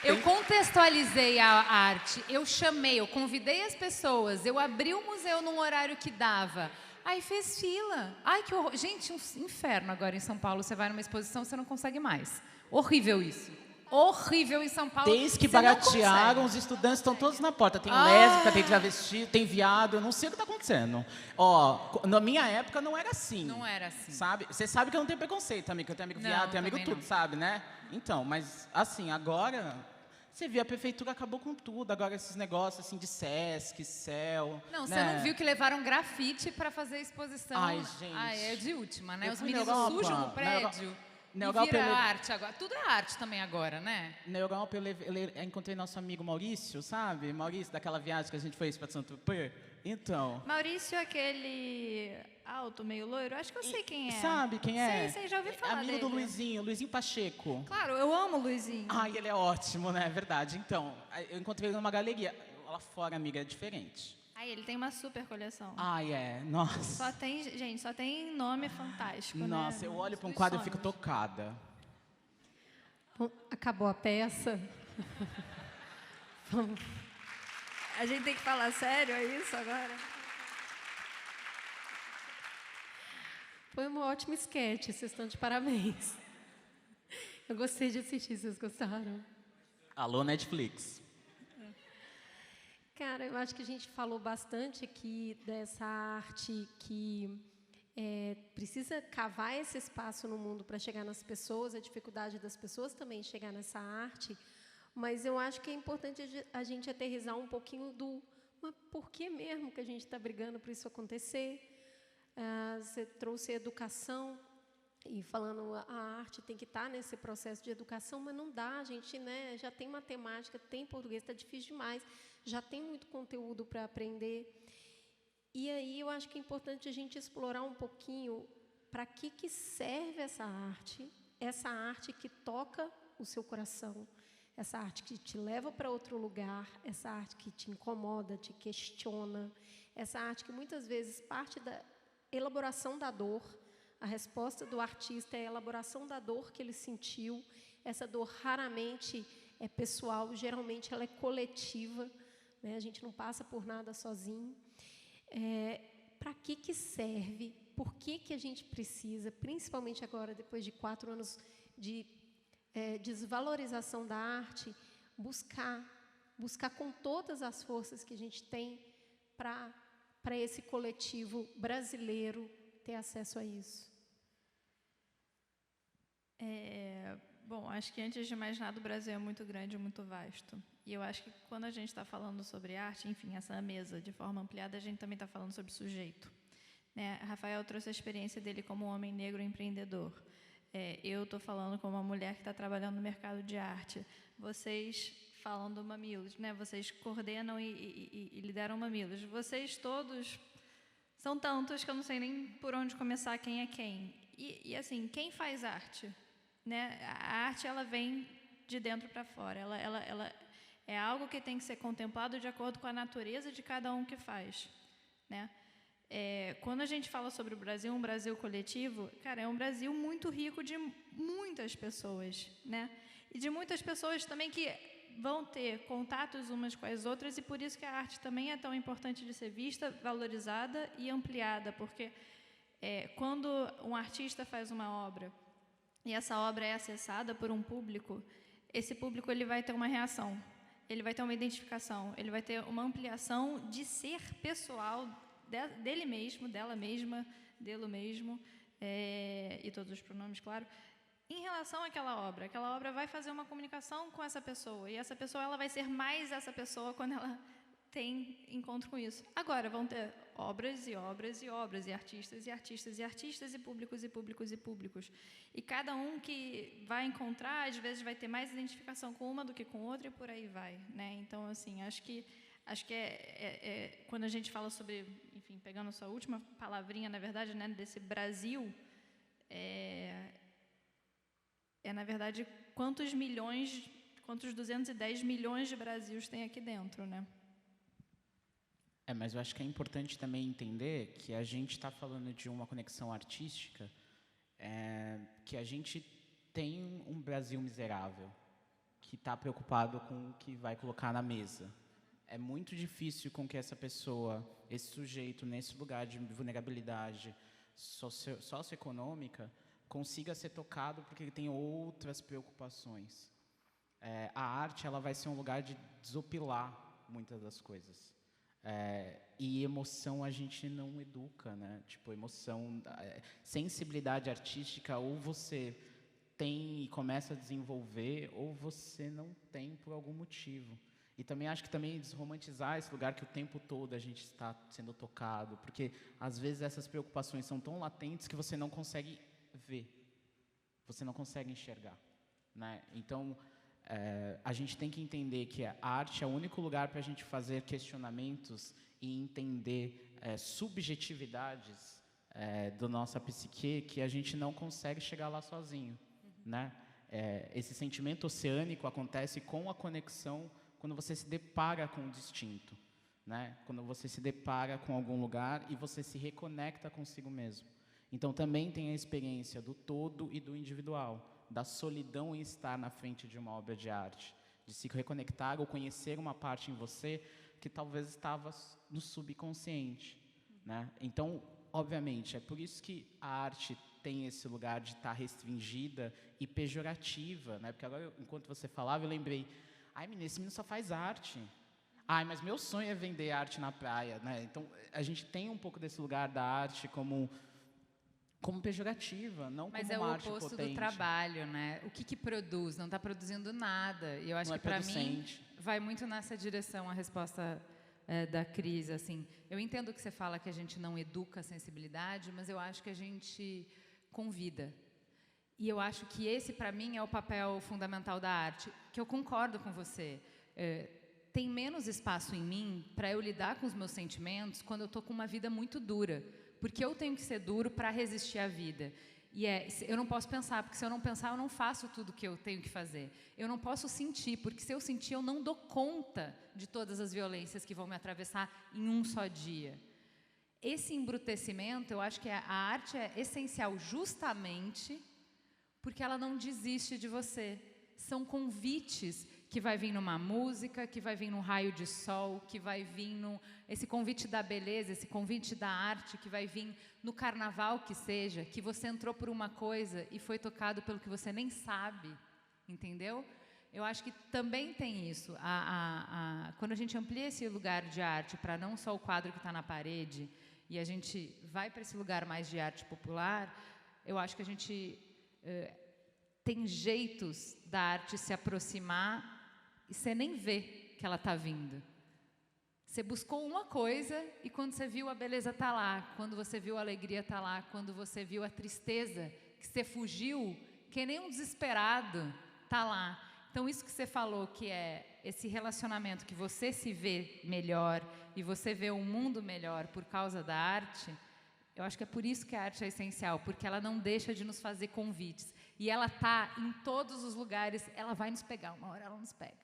Eu contextualizei a arte, eu chamei, eu convidei as pessoas, eu abri o museu num horário que dava. Aí fez fila. Ai, que horror. Gente, um inferno agora em São Paulo. Você vai numa exposição, você não consegue mais. Horrível isso. Horrível em São Paulo. Desde que você não baratearam, consegue. os estudantes estão todos na porta. Tem lésbica, tem travesti, tem viado, eu não sei o que está acontecendo. Ó, na minha época não era assim. Não era assim. Sabe? Você sabe que eu não tenho preconceito, amigo, que eu tenho amigo Não, viado, tenho amigo também tudo, não. sabe, né? Então, mas assim, agora, você viu, a prefeitura acabou com tudo. Agora esses negócios assim de Sesc, CEL. Não, você né? não viu que levaram grafite para fazer a exposição? Ai, gente. Ai, é de última, né? Eu Os fui na meninos Europa, sujam na o prédio na e Europa vira eu levei- arte agora. Tudo é arte também agora, né? Na Europa eu encontrei nosso amigo Maurício, sabe? Maurício, daquela viagem que a gente fez para Saint-Tropez. Então, Maurício, aquele alto, meio loiro, acho que eu sei quem é. sabe quem é? Sei, já ouvi É falar amigo do dele. Luizinho Pacheco. Claro, eu amo o Luizinho. Ai, ele é ótimo, né? É verdade. Então, eu encontrei ele numa galeria. Lá fora, amiga, é diferente. Aí ele tem uma super coleção. Ai, é. Nossa. Só tem nome fantástico, Nossa, né? eu olho para um Dos quadro e fico sonhos. tocada. Bom, acabou a peça. Vamos. A gente tem que falar sério, é isso agora? Foi uma ótima esquete, vocês estão de parabéns. Eu gostei de assistir, vocês gostaram? Alô, Netflix. Cara, eu acho que a gente falou bastante aqui dessa arte que precisa cavar esse espaço no mundo para chegar nas pessoas, a dificuldade das pessoas também chegar nessa arte, mas eu acho que é importante a gente aterrissar um pouquinho mas por que mesmo que a gente está brigando por isso acontecer? Você trouxe educação, e falando a arte tem que estar nesse processo de educação, mas não dá, a gente já tem matemática, tem português, está difícil demais, já tem muito conteúdo para aprender. E aí eu acho que é importante a gente explorar um pouquinho para que serve essa arte que toca o seu coração, essa arte que te leva para outro lugar, essa arte que te incomoda, te questiona, essa arte que muitas vezes parte da elaboração da dor. A resposta do artista é a elaboração da dor que ele sentiu. Essa dor raramente é pessoal, geralmente ela é coletiva, né? A gente não passa por nada sozinho. Para que serve? Por que a gente precisa, principalmente agora, depois de 4 anos de desvalorização da arte, buscar com todas as forças que a gente tem para esse coletivo brasileiro ter acesso a isso? Bom, acho que antes de mais nada o Brasil é muito grande e muito vasto. E eu acho que quando a gente está falando sobre arte, enfim, essa mesa de forma ampliada, a gente também está falando sobre sujeito. Né? Rafael trouxe a experiência dele como um homem negro empreendedor. Eu estou falando como uma mulher que está trabalhando no mercado de arte. Vocês falam do Mamilos, né? Vocês coordenam e lideram Mamilos. Vocês todos são tantos que eu não sei nem por onde começar, quem é quem. E assim, quem faz arte? Né? A arte, ela vem de dentro para fora. Ela é algo que tem que ser contemplado de acordo com a natureza de cada um que faz. Né? Quando a gente fala sobre o Brasil, um Brasil coletivo, cara, é um Brasil muito rico de muitas pessoas. Né? E de muitas pessoas também que vão ter contatos umas com as outras, e por isso que a arte também é tão importante de ser vista, valorizada e ampliada, porque quando um artista faz uma obra e essa obra é acessada por um público, esse público ele vai ter uma reação, ele vai ter uma identificação, ele vai ter uma ampliação de ser pessoal dele mesmo, dela mesma, dele mesmo, e todos os pronomes, claro, em relação àquela obra vai fazer uma comunicação com essa pessoa, e essa pessoa ela vai ser mais essa pessoa quando ela tem encontro com isso. Agora, vão ter obras e obras e obras, e artistas e artistas e artistas, e públicos e públicos e públicos. E cada um que vai encontrar, às vezes, vai ter mais identificação com uma do que com outra, e por aí vai, né? Então, assim, acho que quando a gente fala sobre, enfim, pegando a sua última palavrinha, na verdade, né, desse Brasil, na verdade, quantos 210 milhões de Brasileiros tem aqui dentro, né? Mas eu acho que é importante também entender que a gente está falando de uma conexão artística, que a gente tem um Brasil miserável, que está preocupado com o que vai colocar na mesa. É muito difícil com que essa pessoa, esse sujeito, nesse lugar de vulnerabilidade socioeconômica, consiga ser tocado porque ele tem outras preocupações. A arte ela vai ser um lugar de desopilar muitas das coisas. E emoção a gente não educa, né? Tipo, emoção, sensibilidade artística, ou você tem e começa a desenvolver, ou você não tem por algum motivo. E também acho que também desromantizar esse lugar que o tempo todo a gente está sendo tocado, porque às vezes essas preocupações são tão latentes que você não consegue ver, você não consegue enxergar, né? Então, a gente tem que entender que a arte é o único lugar para a gente fazer questionamentos e entender subjetividades da nossa psique que a gente não consegue chegar lá sozinho, né? Esse sentimento oceânico acontece com a conexão quando você se depara com o distinto, né? Quando você se depara com algum lugar e você se reconecta consigo mesmo. Então, também tem a experiência do todo e do individual, da solidão em estar na frente de uma obra de arte, de se reconectar ou conhecer uma parte em você que talvez estava no subconsciente, né? Então, obviamente, é por isso que a arte tem esse lugar de estar restringida e pejorativa, né? Porque agora, enquanto você falava, eu lembrei, menina, esse menino só faz arte. Mas meu sonho é vender arte na praia, né? Então, a gente tem um pouco desse lugar da arte como pejorativa, não como uma arte potente. Mas é o oposto do trabalho, né? O que produz? Não está produzindo nada. E eu acho que, para mim, vai muito nessa direção a resposta da Cris. Assim. Eu entendo que você fala que a gente não educa a sensibilidade, mas eu acho que a gente convida. E eu acho que esse, para mim, é o papel fundamental da arte, que eu concordo com você. Tem menos espaço em mim para eu lidar com os meus sentimentos quando eu estou com uma vida muito dura. Porque eu tenho que ser duro para resistir à vida. E eu não posso pensar, porque se eu não pensar, eu não faço tudo o que eu tenho que fazer. Eu não posso sentir, porque se eu sentir, eu não dou conta de todas as violências que vão me atravessar em um só dia. Esse embrutecimento, eu acho que a arte é essencial justamente porque ela não desiste de você. São convites que vai vir numa música, que vai vir num raio de sol, que vai vir esse convite da beleza, esse convite da arte, que vai vir no carnaval que seja, que você entrou por uma coisa e foi tocado pelo que você nem sabe, entendeu? Eu acho que também tem isso. Quando a gente amplia esse lugar de arte para não só o quadro que está na parede, e a gente vai para esse lugar mais de arte popular, eu acho que a gente tem jeitos da arte se aproximar e você nem vê que ela está vindo. Você buscou uma coisa e quando você viu a beleza está lá, quando você viu a alegria está lá, quando você viu a tristeza, que você fugiu, que nem um desesperado, está lá. Então isso que você falou, que é esse relacionamento que você se vê melhor e você vê um mundo melhor por causa da arte, eu acho que é por isso que a arte é essencial, porque ela não deixa de nos fazer convites. E ela está em todos os lugares, ela vai nos pegar, uma hora ela nos pega.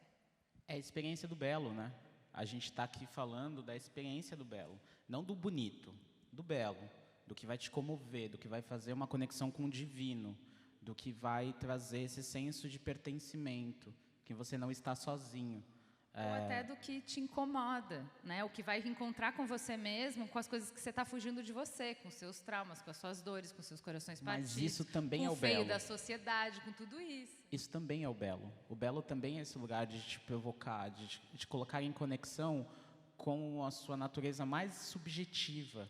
É a experiência do belo, né? A gente está aqui falando da experiência do belo, não do bonito, do belo, do que vai te comover, do que vai fazer uma conexão com o divino, do que vai trazer esse senso de pertencimento, que você não está sozinho. Ou até do que te incomoda, né? O que vai encontrar com você mesmo, com as coisas que você está fugindo de você, com seus traumas, com as suas dores, com seus corações partidos. Mas isso também é o feio belo. Da sociedade, com tudo isso. Isso também é o belo. O belo também é esse lugar de te provocar, de te colocar em conexão com a sua natureza mais subjetiva,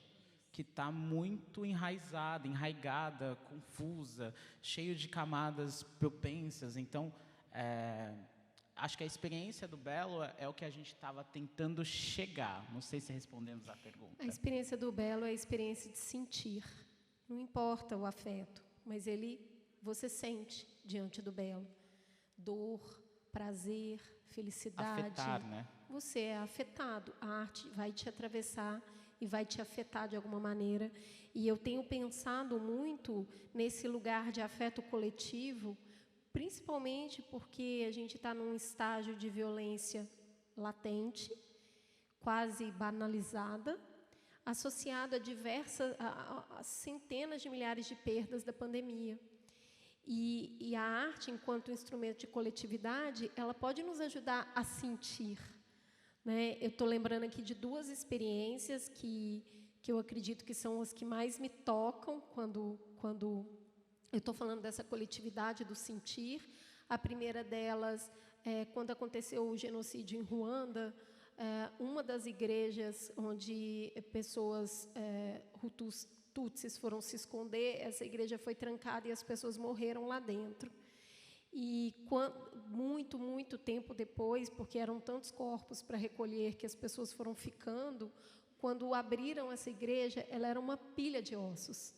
que está muito enraigada, confusa, cheio de camadas propensas. Então, acho que a experiência do Belo é o que a gente estava tentando chegar. Não sei se respondemos à pergunta. A experiência do Belo é a experiência de sentir. Não importa o afeto, mas você sente diante do Belo. Dor, prazer, felicidade. Afetar, né? Você é afetado. A arte vai te atravessar e vai te afetar de alguma maneira. E eu tenho pensado muito nesse lugar de afeto coletivo, principalmente porque a gente está num estágio de violência latente, quase banalizada, associada a centenas de milhares de perdas da pandemia. E a arte, enquanto instrumento de coletividade, ela pode nos ajudar a sentir. Né? Eu estou lembrando aqui de 2 experiências que eu acredito que são as que mais me tocam quando eu estou falando dessa coletividade do sentir. A primeira delas é quando aconteceu o genocídio em Ruanda, uma das igrejas onde pessoas Tutsis foram se esconder, essa igreja foi trancada e as pessoas morreram lá dentro. E muito tempo depois, porque eram tantos corpos para recolher que as pessoas foram ficando, quando abriram essa igreja, ela era uma pilha de ossos,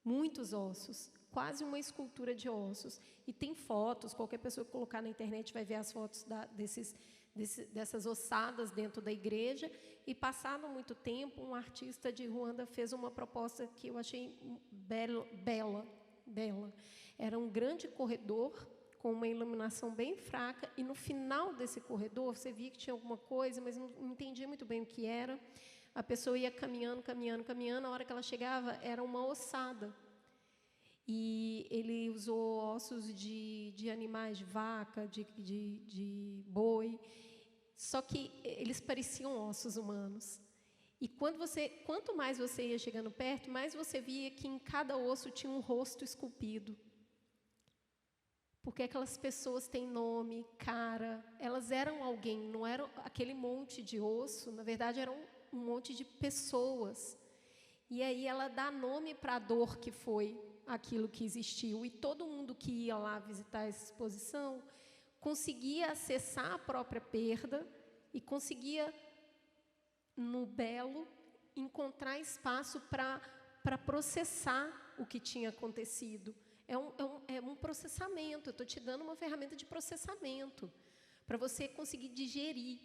muitos ossos, quase uma escultura de ossos. E tem fotos, qualquer pessoa que colocar na internet vai ver as fotos dessas ossadas dentro da igreja. E passado muito tempo, um artista de Ruanda fez uma proposta que eu achei bela. Era um grande corredor com uma iluminação bem fraca, e no final desse corredor você via que tinha alguma coisa, mas não entendia muito bem o que era. A pessoa ia caminhando, a hora que ela chegava era uma ossada. E ele usou ossos de animais, de vaca, de boi, só que eles pareciam ossos humanos. E quanto mais você ia chegando perto, mais você via que em cada osso tinha um rosto esculpido. Porque aquelas pessoas têm nome, cara, elas eram alguém, não eram aquele monte de osso, na verdade eram um monte de pessoas. E aí ela dá nome para a dor que foi aquilo que existiu. E todo mundo que ia lá visitar essa exposição conseguia acessar a própria perda e conseguia, no Belo, encontrar espaço para processar o que tinha acontecido. É um processamento. Eu estou te dando uma ferramenta de processamento para você conseguir digerir.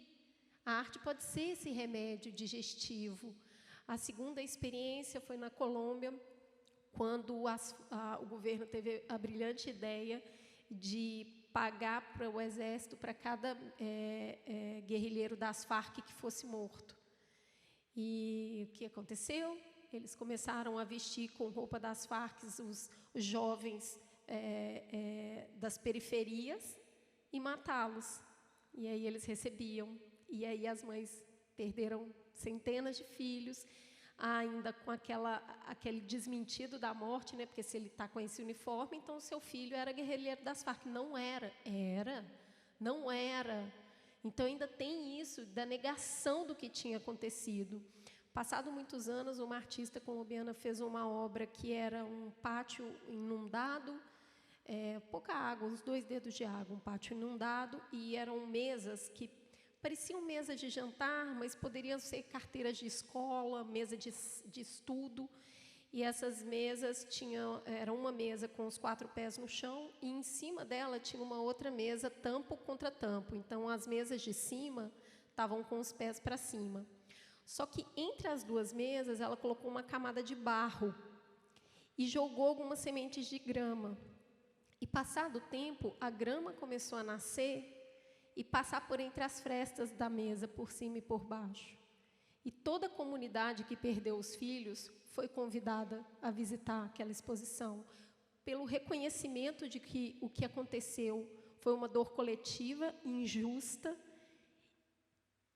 A arte pode ser esse remédio digestivo. A segunda experiência foi na Colômbia, quando o governo teve a brilhante ideia de pagar para o exército, para cada guerrilheiro das Farc que fosse morto. E o que aconteceu? Eles começaram a vestir com roupa das Farc os jovens das periferias e matá-los. E aí eles recebiam. E aí as mães perderam centenas de filhos, ainda com aquele desmentido da morte, né? Porque se ele está com esse uniforme, então o seu filho era guerrilheiro das Farc. Não era. Não era. Então ainda tem isso da negação do que tinha acontecido. Passado muitos anos, uma artista colombiana fez uma obra que era um pátio inundado, pouca água, uns 2 dedos de água, um pátio inundado, e eram mesas que pareciam mesas de jantar, mas poderiam ser carteiras de escola, mesa de estudo. E essas mesas era uma mesa com os 4 pés no chão, e em cima dela tinha uma outra mesa, tampo contra tampo. Então, as mesas de cima estavam com os pés para cima. Só que entre as 2 mesas, ela colocou uma camada de barro e jogou algumas sementes de grama. E, passado o tempo, a grama começou a nascer e passar por entre as frestas da mesa, por cima e por baixo. E toda a comunidade que perdeu os filhos foi convidada a visitar aquela exposição, pelo reconhecimento de que o que aconteceu foi uma dor coletiva, injusta,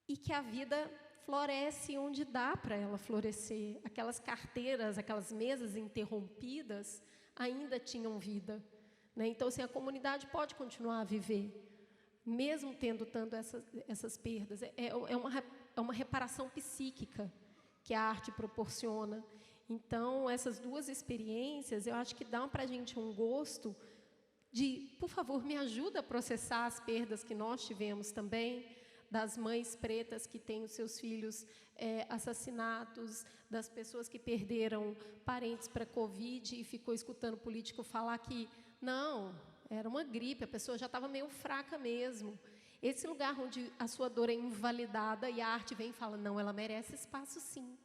e que a vida floresce onde dá para ela florescer. Aquelas carteiras, aquelas mesas interrompidas ainda tinham vida, né? Então, assim, a comunidade pode continuar a viver, mesmo tendo tanto essas perdas. É uma reparação psíquica que a arte proporciona. Então, essas duas experiências, eu acho que dão para a gente um gosto de, por favor, me ajuda a processar as perdas que nós tivemos também, das mães pretas que têm os seus filhos assassinados, das pessoas que perderam parentes para Covid e ficou escutando político falar que, não, era uma gripe, a pessoa já estava meio fraca mesmo. Esse lugar onde a sua dor é invalidada e a arte vem e fala, não, ela merece espaço sim.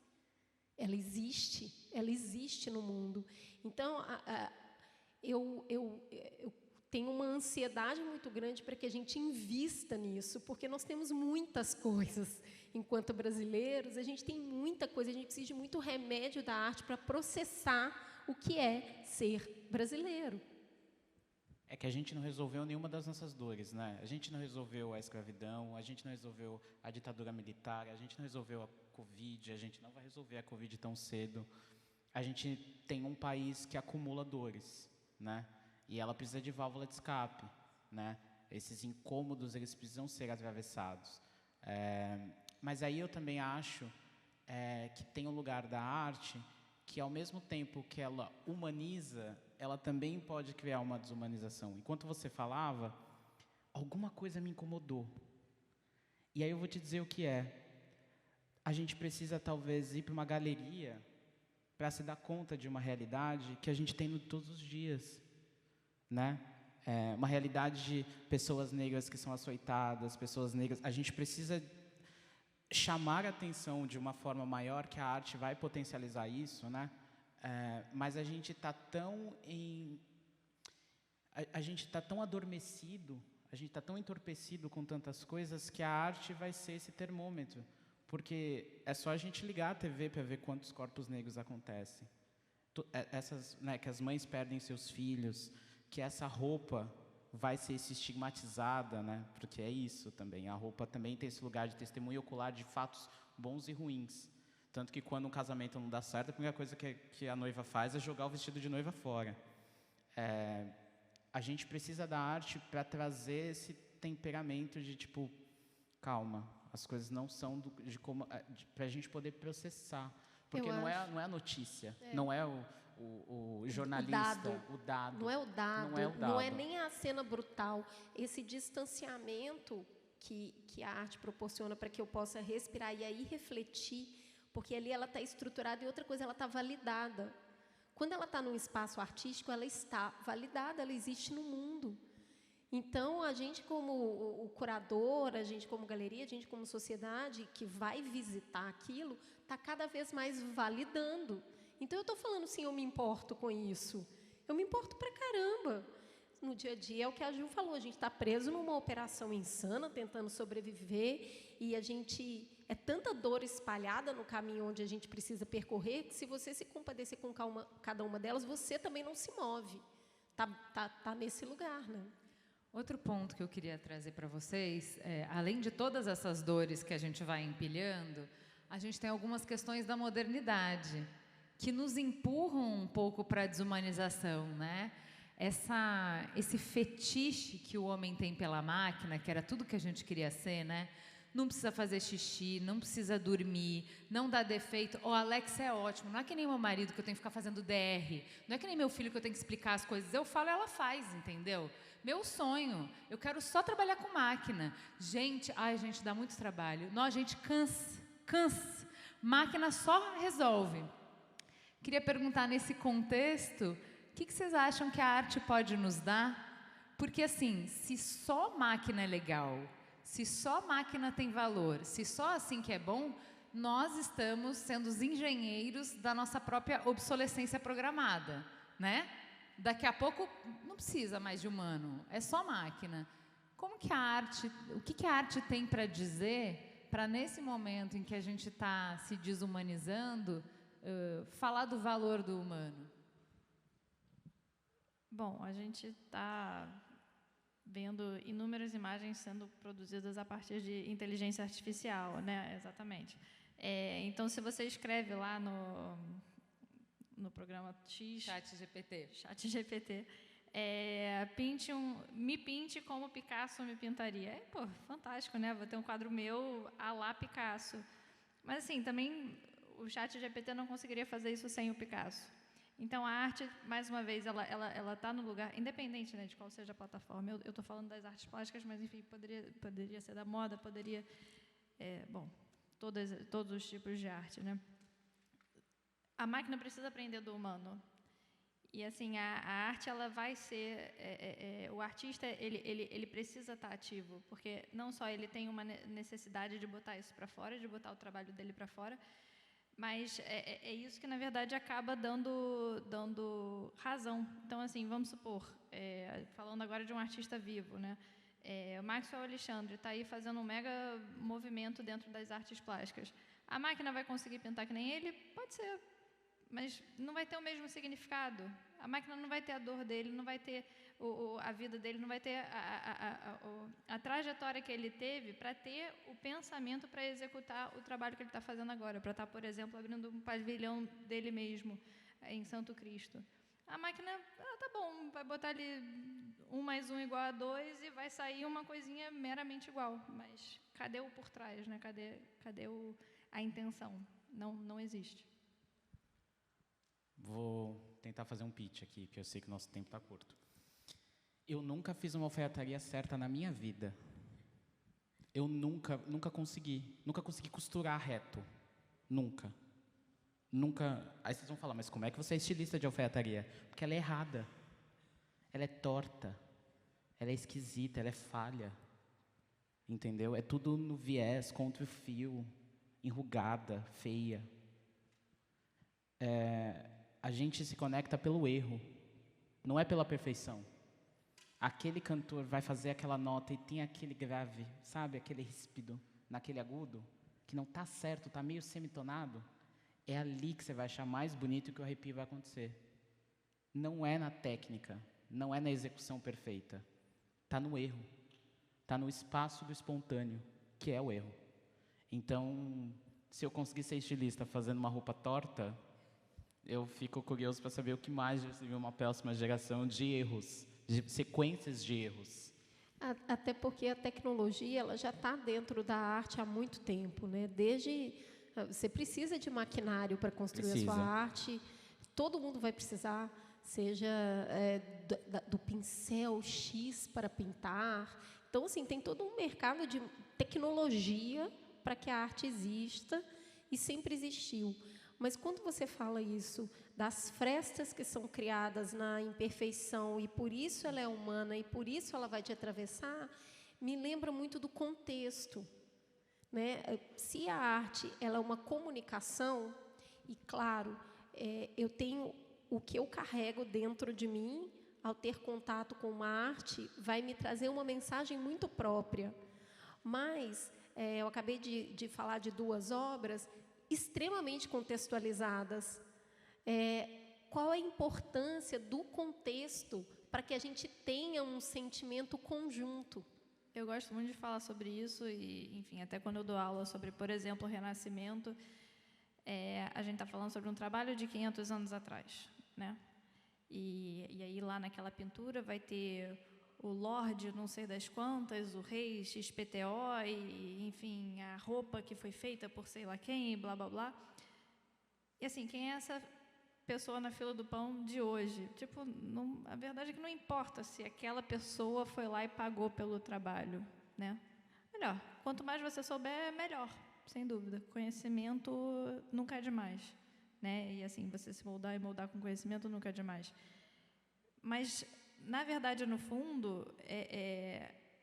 Ela existe no mundo. Então, eu tenho uma ansiedade muito grande para que a gente invista nisso, porque nós temos muitas coisas. Enquanto brasileiros, a gente tem muita coisa, a gente precisa de muito remédio da arte para processar o que é ser brasileiro. É que a gente não resolveu nenhuma das nossas dores, né? A gente não resolveu a escravidão, a gente não resolveu a ditadura militar, a gente não resolveu a Covid, a gente não vai resolver a Covid tão cedo. A gente tem um país que acumula dores, né? E ela precisa de válvula de escape, né? Esses incômodos, eles precisam ser atravessados. Mas aí eu também acho que tem um lugar da arte que, ao mesmo tempo que ela humaniza, ela também pode criar uma desumanização. Enquanto você falava, alguma coisa me incomodou. E aí eu vou te dizer o que é. A gente precisa, talvez, ir para uma galeria para se dar conta de uma realidade que a gente tem todos os dias, né? Uma realidade de pessoas negras que são açoitadas, pessoas negras. A gente precisa chamar a atenção de uma forma maior, que a arte vai potencializar isso, né? Mas a gente está tão a gente está tão adormecido, a gente está tão entorpecido com tantas coisas, que a arte vai ser esse termômetro, porque é só a gente ligar a TV para ver quantos corpos negros acontecem, né, que as mães perdem seus filhos, que essa roupa vai ser estigmatizada, né? Porque é isso também. A roupa também tem esse lugar de testemunho ocular de fatos bons e ruins. Tanto que quando um casamento não dá certo, a primeira coisa que a noiva faz é jogar o vestido de noiva fora. A gente precisa da arte para trazer esse temperamento de tipo, calma, as coisas não são para a gente poder processar. Porque não é a notícia, não é o jornalista, o dado. Não é o dado, não é nem a cena brutal. Esse distanciamento que a arte proporciona para que eu possa respirar e aí refletir, porque ali ela está estruturada e outra coisa, ela está validada. Quando ela está num espaço artístico, ela está validada, ela existe no mundo. Então, a gente como o curador, a gente como galeria, a gente como sociedade que vai visitar aquilo, está cada vez mais validando. Então, eu estou falando, sim, eu me importo com isso. Eu me importo pra caramba. No dia a dia, é o que a Ju falou, a gente está preso numa operação insana, tentando sobreviver, e a gente... É tanta dor espalhada no caminho onde a gente precisa percorrer, que se você se compadecer com cada uma delas, você também não se move. Tá nesse lugar, né? Outro ponto que eu queria trazer para vocês, além de todas essas dores que a gente vai empilhando, a gente tem algumas questões da modernidade, que nos empurram um pouco para a desumanização, né? Esse fetiche que o homem tem pela máquina, que era tudo que a gente queria ser, né? Não precisa fazer xixi, não precisa dormir, não dá defeito. O Alex é ótimo, não é que nem meu marido que eu tenho que ficar fazendo DR, não é que nem meu filho que eu tenho que explicar as coisas. Eu falo, ela faz, entendeu? Meu sonho, eu quero só trabalhar com máquina. Gente, dá muito trabalho. Não, a gente cansa. Máquina só resolve. Queria perguntar nesse contexto, o que vocês acham que a arte pode nos dar? Porque, assim, se só máquina é legal, se só máquina tem valor, se só assim que é bom, nós estamos sendo os engenheiros da nossa própria obsolescência programada, né? Daqui a pouco não precisa mais de humano, é só máquina. Como que a arte, o que a arte tem para dizer para nesse momento em que a gente está se desumanizando, falar do valor do humano? Bom, a gente está vendo inúmeras imagens sendo produzidas a partir de inteligência artificial, né? Exatamente. Então, se você escreve lá no programa ChatGPT, me pinte como Picasso me pintaria. Fantástico, né? Vou ter um quadro meu à la Picasso. Mas, assim, também o ChatGPT não conseguiria fazer isso sem o Picasso. Então, a arte, mais uma vez, ela está no lugar, independente, né, de qual seja a plataforma. Eu estou falando das artes plásticas, mas, enfim, poderia ser da moda, poderia... todos os tipos de arte, né? A máquina precisa aprender do humano. E, assim, a arte, ela vai ser... o artista, ele precisa estar ativo, porque não só ele tem uma necessidade de botar isso para fora, de botar o trabalho dele para fora, mas é isso que, na verdade, acaba dando razão. Então, assim, vamos supor, falando agora de um artista vivo, né? O Maxwell Alexandre está aí fazendo um mega movimento dentro das artes plásticas. A máquina vai conseguir pintar que nem ele? Pode ser, mas não vai ter o mesmo significado. A máquina não vai ter a dor dele, não vai ter a vida dele, não vai ter a trajetória que ele teve para ter o pensamento para executar o trabalho que ele está fazendo agora, para estar, por exemplo, abrindo um pavilhão dele mesmo em Santo Cristo. A máquina, tá bom, vai botar ali 1 mais 1 igual a 2 e vai sair uma coisinha meramente igual. Mas cadê o por trás, né? Cadê a intenção? Não existe. Vou tentar fazer um pitch aqui, que eu sei que o nosso tempo está curto. Eu nunca fiz uma alfaiataria certa na minha vida. Eu nunca consegui costurar reto. Nunca. Aí vocês vão falar, mas como é que você é estilista de alfaiataria? Porque ela é errada. Ela é torta. Ela é esquisita, ela é falha. Entendeu? É tudo no viés, contra o fio, enrugada, feia. A gente se conecta pelo erro, não é pela perfeição. Aquele cantor vai fazer aquela nota e tem aquele grave, sabe? Aquele ríspido, naquele agudo, que não está certo, está meio semitonado. É ali que você vai achar mais bonito e que o arrepio vai acontecer. Não é na técnica, não é na execução perfeita. Está no erro. Está no espaço do espontâneo, que é o erro. Então, se eu conseguir ser estilista fazendo uma roupa torta, eu fico curioso para saber o que mais vai servir uma próxima geração de erros, de sequências de erros. Até porque a tecnologia ela já está dentro da arte há muito tempo, né? Você precisa de maquinário para construir a sua arte. Todo mundo vai precisar, seja do pincel X para pintar. Então, assim, tem todo um mercado de tecnologia para que a arte exista e sempre existiu. Mas quando você fala isso das frestas que são criadas na imperfeição e por isso ela é humana e por isso ela vai te atravessar, me lembra muito do contexto, né? Se a arte ela é uma comunicação, e claro, eu tenho o que eu carrego dentro de mim, ao ter contato com uma arte, vai me trazer uma mensagem muito própria. Mas eu acabei de falar de 2 obras extremamente contextualizadas. Qual a importância do contexto para que a gente tenha um sentimento conjunto? Eu gosto muito de falar sobre isso e, enfim, até quando eu dou aula sobre, por exemplo, o Renascimento, a gente está falando sobre um trabalho de 500 anos atrás, né? E aí lá naquela pintura vai ter o Lorde não sei das quantas, o Rei XPTO, e, enfim, a roupa que foi feita por sei lá quem, e blá, blá, blá. E assim, quem é essa pessoa na fila do pão de hoje? Tipo, a verdade é que não importa se aquela pessoa foi lá e pagou pelo trabalho, né? Melhor, quanto mais você souber, melhor, sem dúvida. Conhecimento nunca é demais, né? E assim, você se moldar e moldar com conhecimento nunca é demais. Mas, na verdade, no fundo,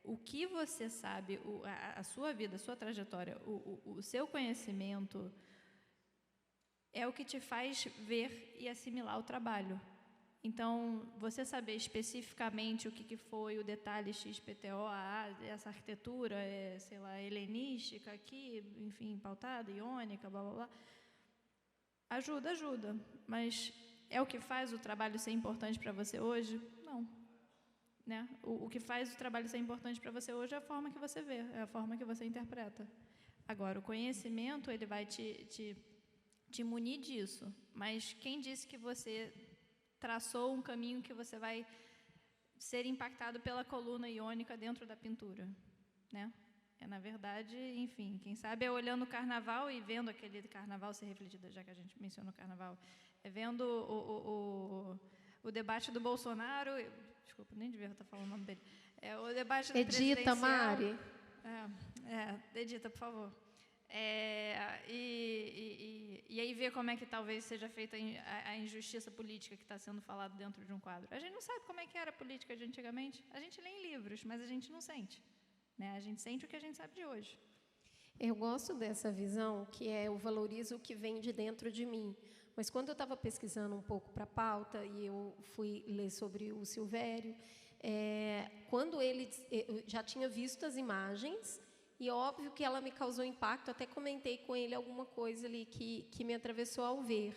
o que você sabe, a sua vida, a sua trajetória, o seu conhecimento é o que te faz ver e assimilar o trabalho. Então, você saber especificamente o que foi o detalhe XPTO, essa arquitetura, sei lá, helenística aqui, enfim, pautada, iônica, blá, blá, blá, ajuda. Mas é o que faz o trabalho ser importante para você hoje? Não. Né? O que faz o trabalho ser importante para você hoje é a forma que você vê, é a forma que você interpreta. Agora, o conhecimento, ele vai te munir disso, mas quem disse que você traçou um caminho que você vai ser impactado pela coluna iônica dentro da pintura, né? Na verdade, enfim, quem sabe é olhando o carnaval e vendo aquele carnaval ser refletido, já que a gente mencionou o carnaval, vendo o debate do Bolsonaro, desculpa, nem devia estar falando o nome dele, o debate Edita, Mari. Edita, por favor. E aí ver como é que talvez seja feita a injustiça política que está sendo falado dentro de um quadro. A gente não sabe como é que era a política de antigamente. A gente lê em livros, mas a gente não sente. Né? A gente sente o que a gente sabe de hoje. Eu gosto dessa visão, que é eu valorizo o que vem de dentro de mim. Mas quando eu estava pesquisando um pouco para a pauta, e eu fui ler sobre o Silvério, quando ele eu já tinha visto as imagens, e óbvio que ela me causou impacto, até comentei com ele alguma coisa ali que me atravessou ao ver.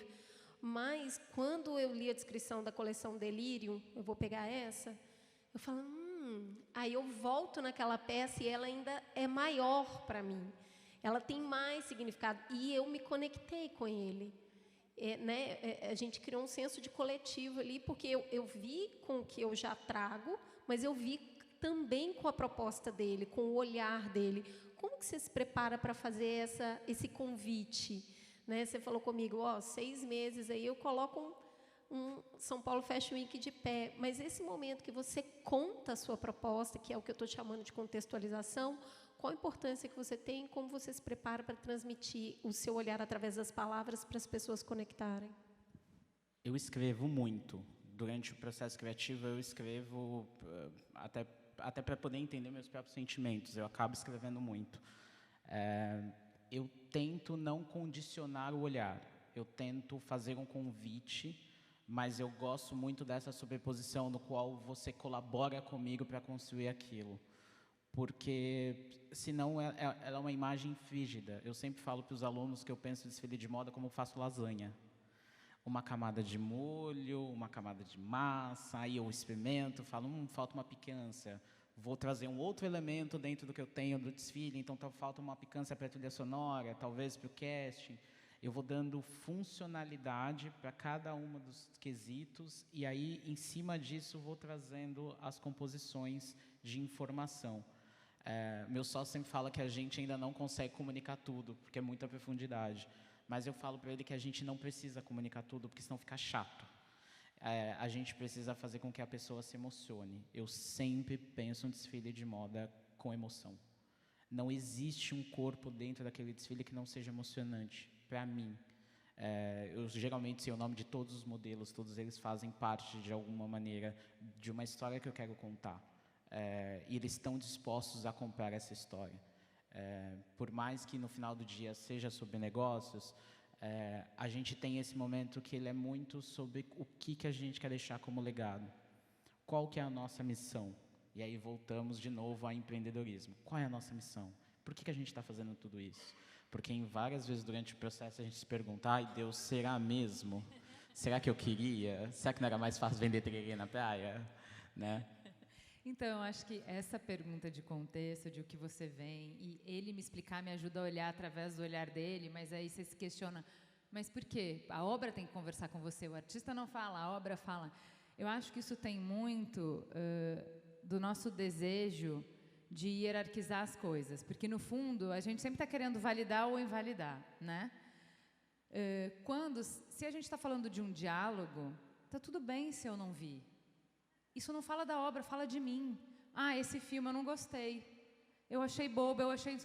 Mas, quando eu li a descrição da coleção Delirium, eu vou pegar essa, eu falo, aí eu volto naquela peça e ela ainda é maior para mim. Ela tem mais significado. E eu me conectei com ele. A gente criou um senso de coletivo ali, porque eu vi com o que eu já trago, mas eu vi também com a proposta dele, com o olhar dele. Como que você se prepara para fazer esse convite? Né? Você falou comigo, 6 meses, aí eu coloco um São Paulo Fashion Week de pé, mas esse momento que você conta a sua proposta, que é o que eu estou chamando de contextualização, qual a importância que você tem, como você se prepara para transmitir o seu olhar através das palavras para as pessoas conectarem? Eu escrevo muito. Durante o processo criativo, eu escrevo até para poder entender meus próprios sentimentos. Eu acabo escrevendo muito. Eu tento não condicionar o olhar. Eu tento fazer um convite, mas eu gosto muito dessa sobreposição no qual você colabora comigo para construir aquilo. Porque, senão, ela é uma imagem frígida. Eu sempre falo para os alunos que eu penso em desfile de moda como eu faço lasanha. Uma camada de molho, uma camada de massa, aí eu experimento, falo, falta uma picância. Vou trazer um outro elemento dentro do que eu tenho do desfile, então falta uma picância para a trilha sonora, talvez para o casting. Eu vou dando funcionalidade para cada um dos quesitos e aí, em cima disso, vou trazendo as composições de informação. Meu sócio sempre fala que a gente ainda não consegue comunicar tudo, porque é muita profundidade. Mas eu falo para ele que a gente não precisa comunicar tudo, porque senão fica chato. A gente precisa fazer com que a pessoa se emocione. Eu sempre penso um desfile de moda com emoção. Não existe um corpo dentro daquele desfile que não seja emocionante. Para mim, eu geralmente sei o nome de todos os modelos, todos eles fazem parte, de alguma maneira, de uma história que eu quero contar. E eles estão dispostos a comprar essa história. Por mais que no final do dia seja sobre negócios, a gente tem esse momento que ele é muito sobre o que a gente quer deixar como legado. Qual que é a nossa missão? E aí voltamos de novo ao empreendedorismo. Qual é a nossa missão? Por que a gente está fazendo tudo isso? Porque várias vezes durante o processo a gente se pergunta, ai Deus, será mesmo? Será que eu queria? Será que não era mais fácil vender tererê na praia? Né? Então, eu acho que essa pergunta de contexto, de o que você vem, e ele me explicar me ajuda a olhar através do olhar dele, mas aí você se questiona, mas por quê? A obra tem que conversar com você, o artista não fala, a obra fala. Eu acho que isso tem muito do nosso desejo de hierarquizar as coisas, porque no fundo a gente sempre está querendo validar ou invalidar, né? Se a gente está falando de um diálogo, tá tudo bem se eu não vi. Isso não fala da obra, fala de mim. Esse filme eu não gostei. Eu achei bobo, eu achei...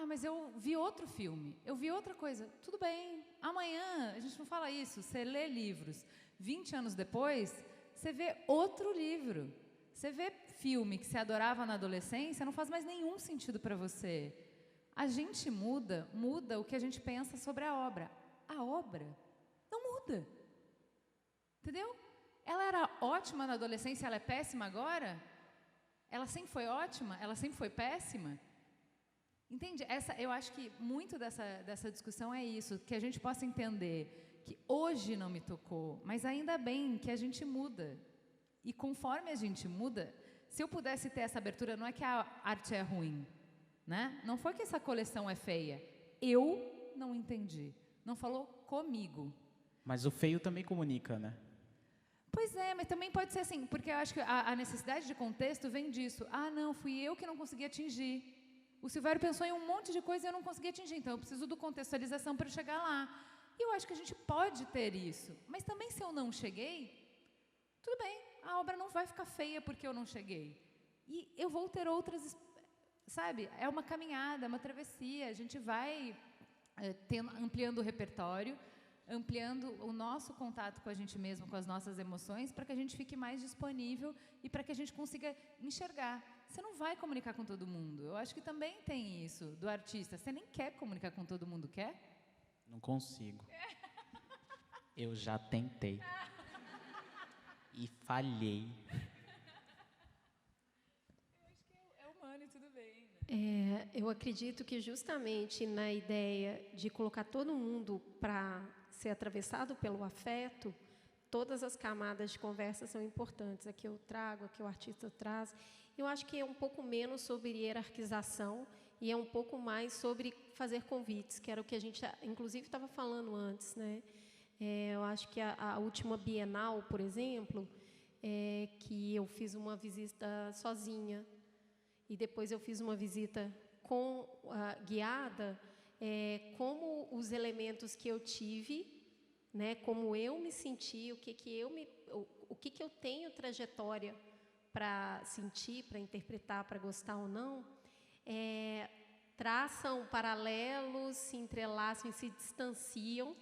mas eu vi outro filme, eu vi outra coisa. Tudo bem, amanhã, a gente não fala isso, você lê livros. 20 anos depois, você vê outro livro. Você vê filme que você adorava na adolescência, não faz mais nenhum sentido para você. A gente muda o que a gente pensa sobre a obra. A obra não muda. Entendeu? Ela era ótima na adolescência, ela é péssima agora? Ela sempre foi ótima? Ela sempre foi péssima? Entende? Eu acho que muito dessa discussão é isso, que a gente possa entender que hoje não me tocou, mas ainda bem que a gente muda. E conforme a gente muda, se eu pudesse ter essa abertura, não é que a arte é ruim, né? Não foi que essa coleção é feia. Eu não entendi. Não falou comigo. Mas o feio também comunica, né? Pois é, mas também pode ser assim, porque eu acho que a necessidade de contexto vem disso. Não, fui eu que não consegui atingir. O Silvério pensou em um monte de coisa e eu não consegui atingir. Então, eu preciso do contextualização para chegar lá. E eu acho que a gente pode ter isso. Mas também, se eu não cheguei, tudo bem. A obra não vai ficar feia porque eu não cheguei. E eu vou ter outras... Sabe? É uma caminhada, é uma travessia. A gente vai ampliando o repertório, ampliando o nosso contato com a gente mesmo, com as nossas emoções, para que a gente fique mais disponível e para que a gente consiga enxergar. Você não vai comunicar com todo mundo. Eu acho que também tem isso do artista. Você nem quer comunicar com todo mundo, quer? Não consigo. Eu já tentei. E falhei. Eu acho que é humano e tudo bem, né? Eu acredito que justamente na ideia de colocar todo mundo para ser atravessado pelo afeto, todas as camadas de conversa são importantes. Aqui eu trago, aqui o artista traz. Eu acho que é um pouco menos sobre hierarquização e é um pouco mais sobre fazer convites, que era o que a gente, inclusive, estava falando antes, né? Eu acho que a última Bienal, por exemplo, que eu fiz uma visita sozinha e depois eu fiz uma visita guiada, como os elementos que eu tive, né, como eu me senti, o que eu tenho trajetória para sentir, para interpretar, para gostar ou não, traçam paralelos, se entrelaçam e se distanciam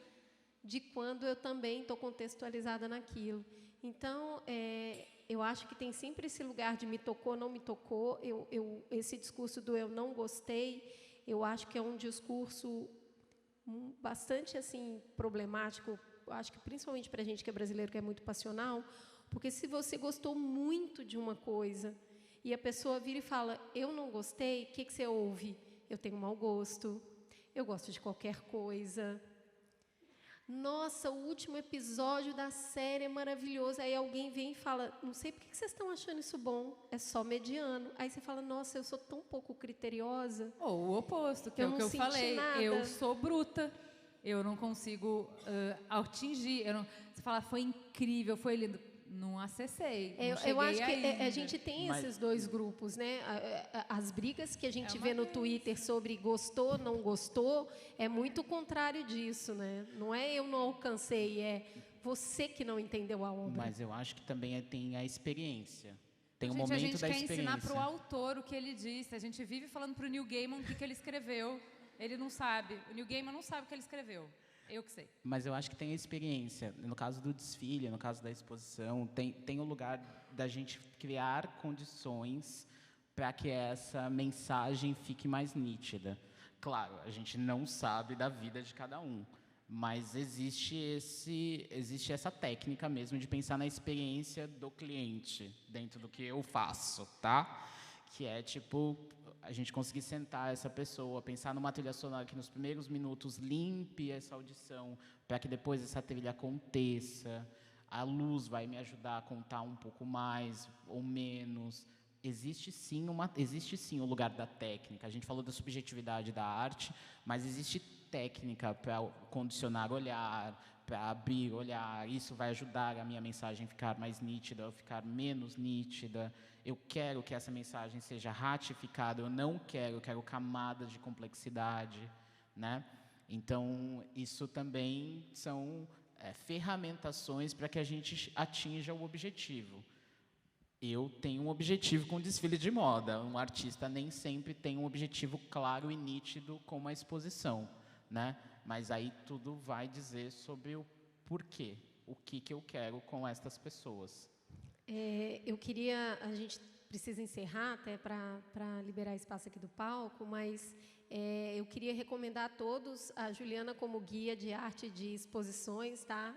de quando eu também estou contextualizada naquilo. Então, eu acho que tem sempre esse lugar de me tocou, não me tocou. Esse discurso do eu não gostei, eu acho que é um discurso bastante assim problemático, acho que principalmente para a gente que é brasileiro, que é muito passional, porque se você gostou muito de uma coisa e a pessoa vira e fala, eu não gostei, o que você ouve? Eu tenho mau gosto, eu gosto de qualquer coisa. Nossa, o último episódio da série é maravilhoso. Aí alguém vem e fala, não sei por que vocês estão achando isso bom, é só mediano. Aí você fala, nossa, eu sou tão pouco criteriosa. Ou o oposto, que é o que eu falei. Eu sou bruta, eu não consigo atingir. Você fala, foi incrível, foi lindo. Não acessei, não cheguei eu acho que ainda. A gente tem esses dois grupos, né? As brigas que a gente vê no Twitter sobre gostou, não gostou, é muito contrário disso, né? Não é eu não alcancei, é você que não entendeu a obra. Mas eu acho que também tem a experiência. Tem um Gente, momento da a gente experiência. quer ensinar para o autor o que ele disse. A gente vive falando para o Neil Gaiman o que ele escreveu. Ele não sabe. O Neil Gaiman não sabe o que ele escreveu. Eu que sei. Mas eu acho que tem a experiência. No caso do desfile, no caso da exposição, tem o lugar da gente criar condições para que essa mensagem fique mais nítida. Claro, a gente não sabe da vida de cada um, mas existe essa técnica mesmo de pensar na experiência do cliente dentro do que eu faço, tá? Que é tipo a gente conseguir sentar essa pessoa, pensar numa trilha sonora que nos primeiros minutos limpe essa audição, para que depois essa trilha aconteça. A luz vai me ajudar a contar um pouco mais ou menos. Existe sim o lugar da técnica. A gente falou da subjetividade da arte, mas existe técnica para condicionar o olhar, para abrir o olhar. Isso vai ajudar a minha mensagem a ficar mais nítida ou ficar menos nítida. Eu quero que essa mensagem seja ratificada, eu quero camadas de complexidade, né? Então, isso também são ferramentações para que a gente atinja o objetivo. Eu tenho um objetivo com o desfile de moda. Um artista nem sempre tem um objetivo claro e nítido com uma exposição, né? Mas aí tudo vai dizer sobre o porquê, o que eu quero com estas pessoas. A gente precisa encerrar até para liberar espaço aqui do palco, mas eu queria recomendar a todos a Juliana como guia de arte de exposições, tá?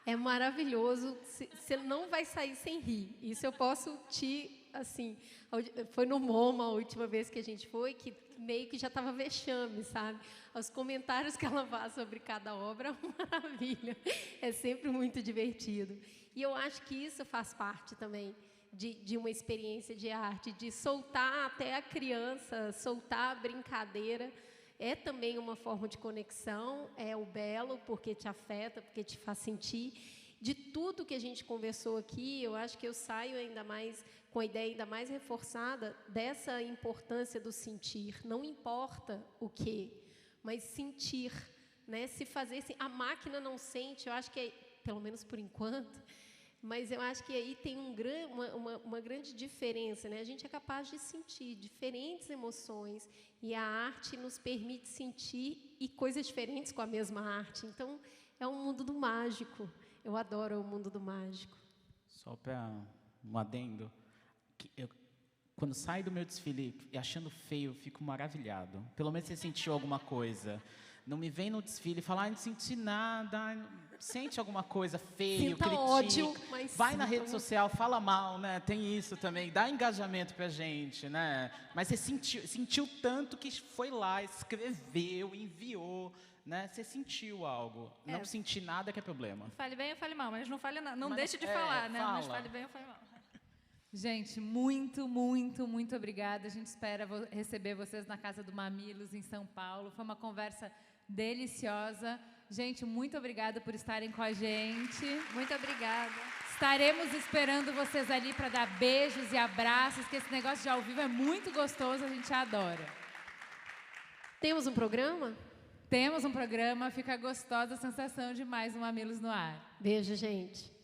É maravilhoso, você não vai sair sem rir, isso eu posso assim, foi no MoMA a última vez que a gente foi, que meio que já estava vexame, sabe? Os comentários que ela faz sobre cada obra, maravilha, é sempre muito divertido. E eu acho que isso faz parte também de uma experiência de arte, de soltar até a criança, soltar a brincadeira, é também uma forma de conexão, é o belo, porque te afeta, porque te faz sentir. De tudo que a gente conversou aqui, eu acho que eu saio ainda mais com a ideia ainda mais reforçada dessa importância do sentir. Não importa o quê, mas sentir, né? Se fazer assim, a máquina não sente, eu acho que pelo menos por enquanto, mas eu acho que aí tem uma grande diferença, né? A gente é capaz de sentir diferentes emoções e a arte nos permite sentir e coisas diferentes com a mesma arte. Então, é um mundo do mágico. Eu adoro o mundo do mágico. Só para um adendo, quando saio do meu desfile achando feio, eu fico maravilhado. Pelo menos você sentiu alguma coisa. Não me vem no desfile e fala, não senti nada, sente alguma coisa feio, Sinta critica. ódio, mas vai na rede social, fala mal, né? Tem isso também, dá engajamento pra gente, né? Mas você sentiu tanto que foi lá, escreveu, enviou, né? Você sentiu algo. Não sentir nada que é problema. Fale bem ou fale mal, mas não fale nada. Não deixe de falar, né? Mas fale bem ou fale mal. Gente, muito, muito, muito obrigada. A gente espera receber vocês na Casa do Mamilos, em São Paulo. Foi uma conversa deliciosa. Gente, muito obrigada por estarem com a gente. Muito obrigada. Estaremos esperando vocês ali para dar beijos e abraços, que esse negócio de ao vivo é muito gostoso, a gente adora. Temos um programa? Temos um programa, fica gostosa a sensação de mais um Mamilos no Ar. Beijo, gente.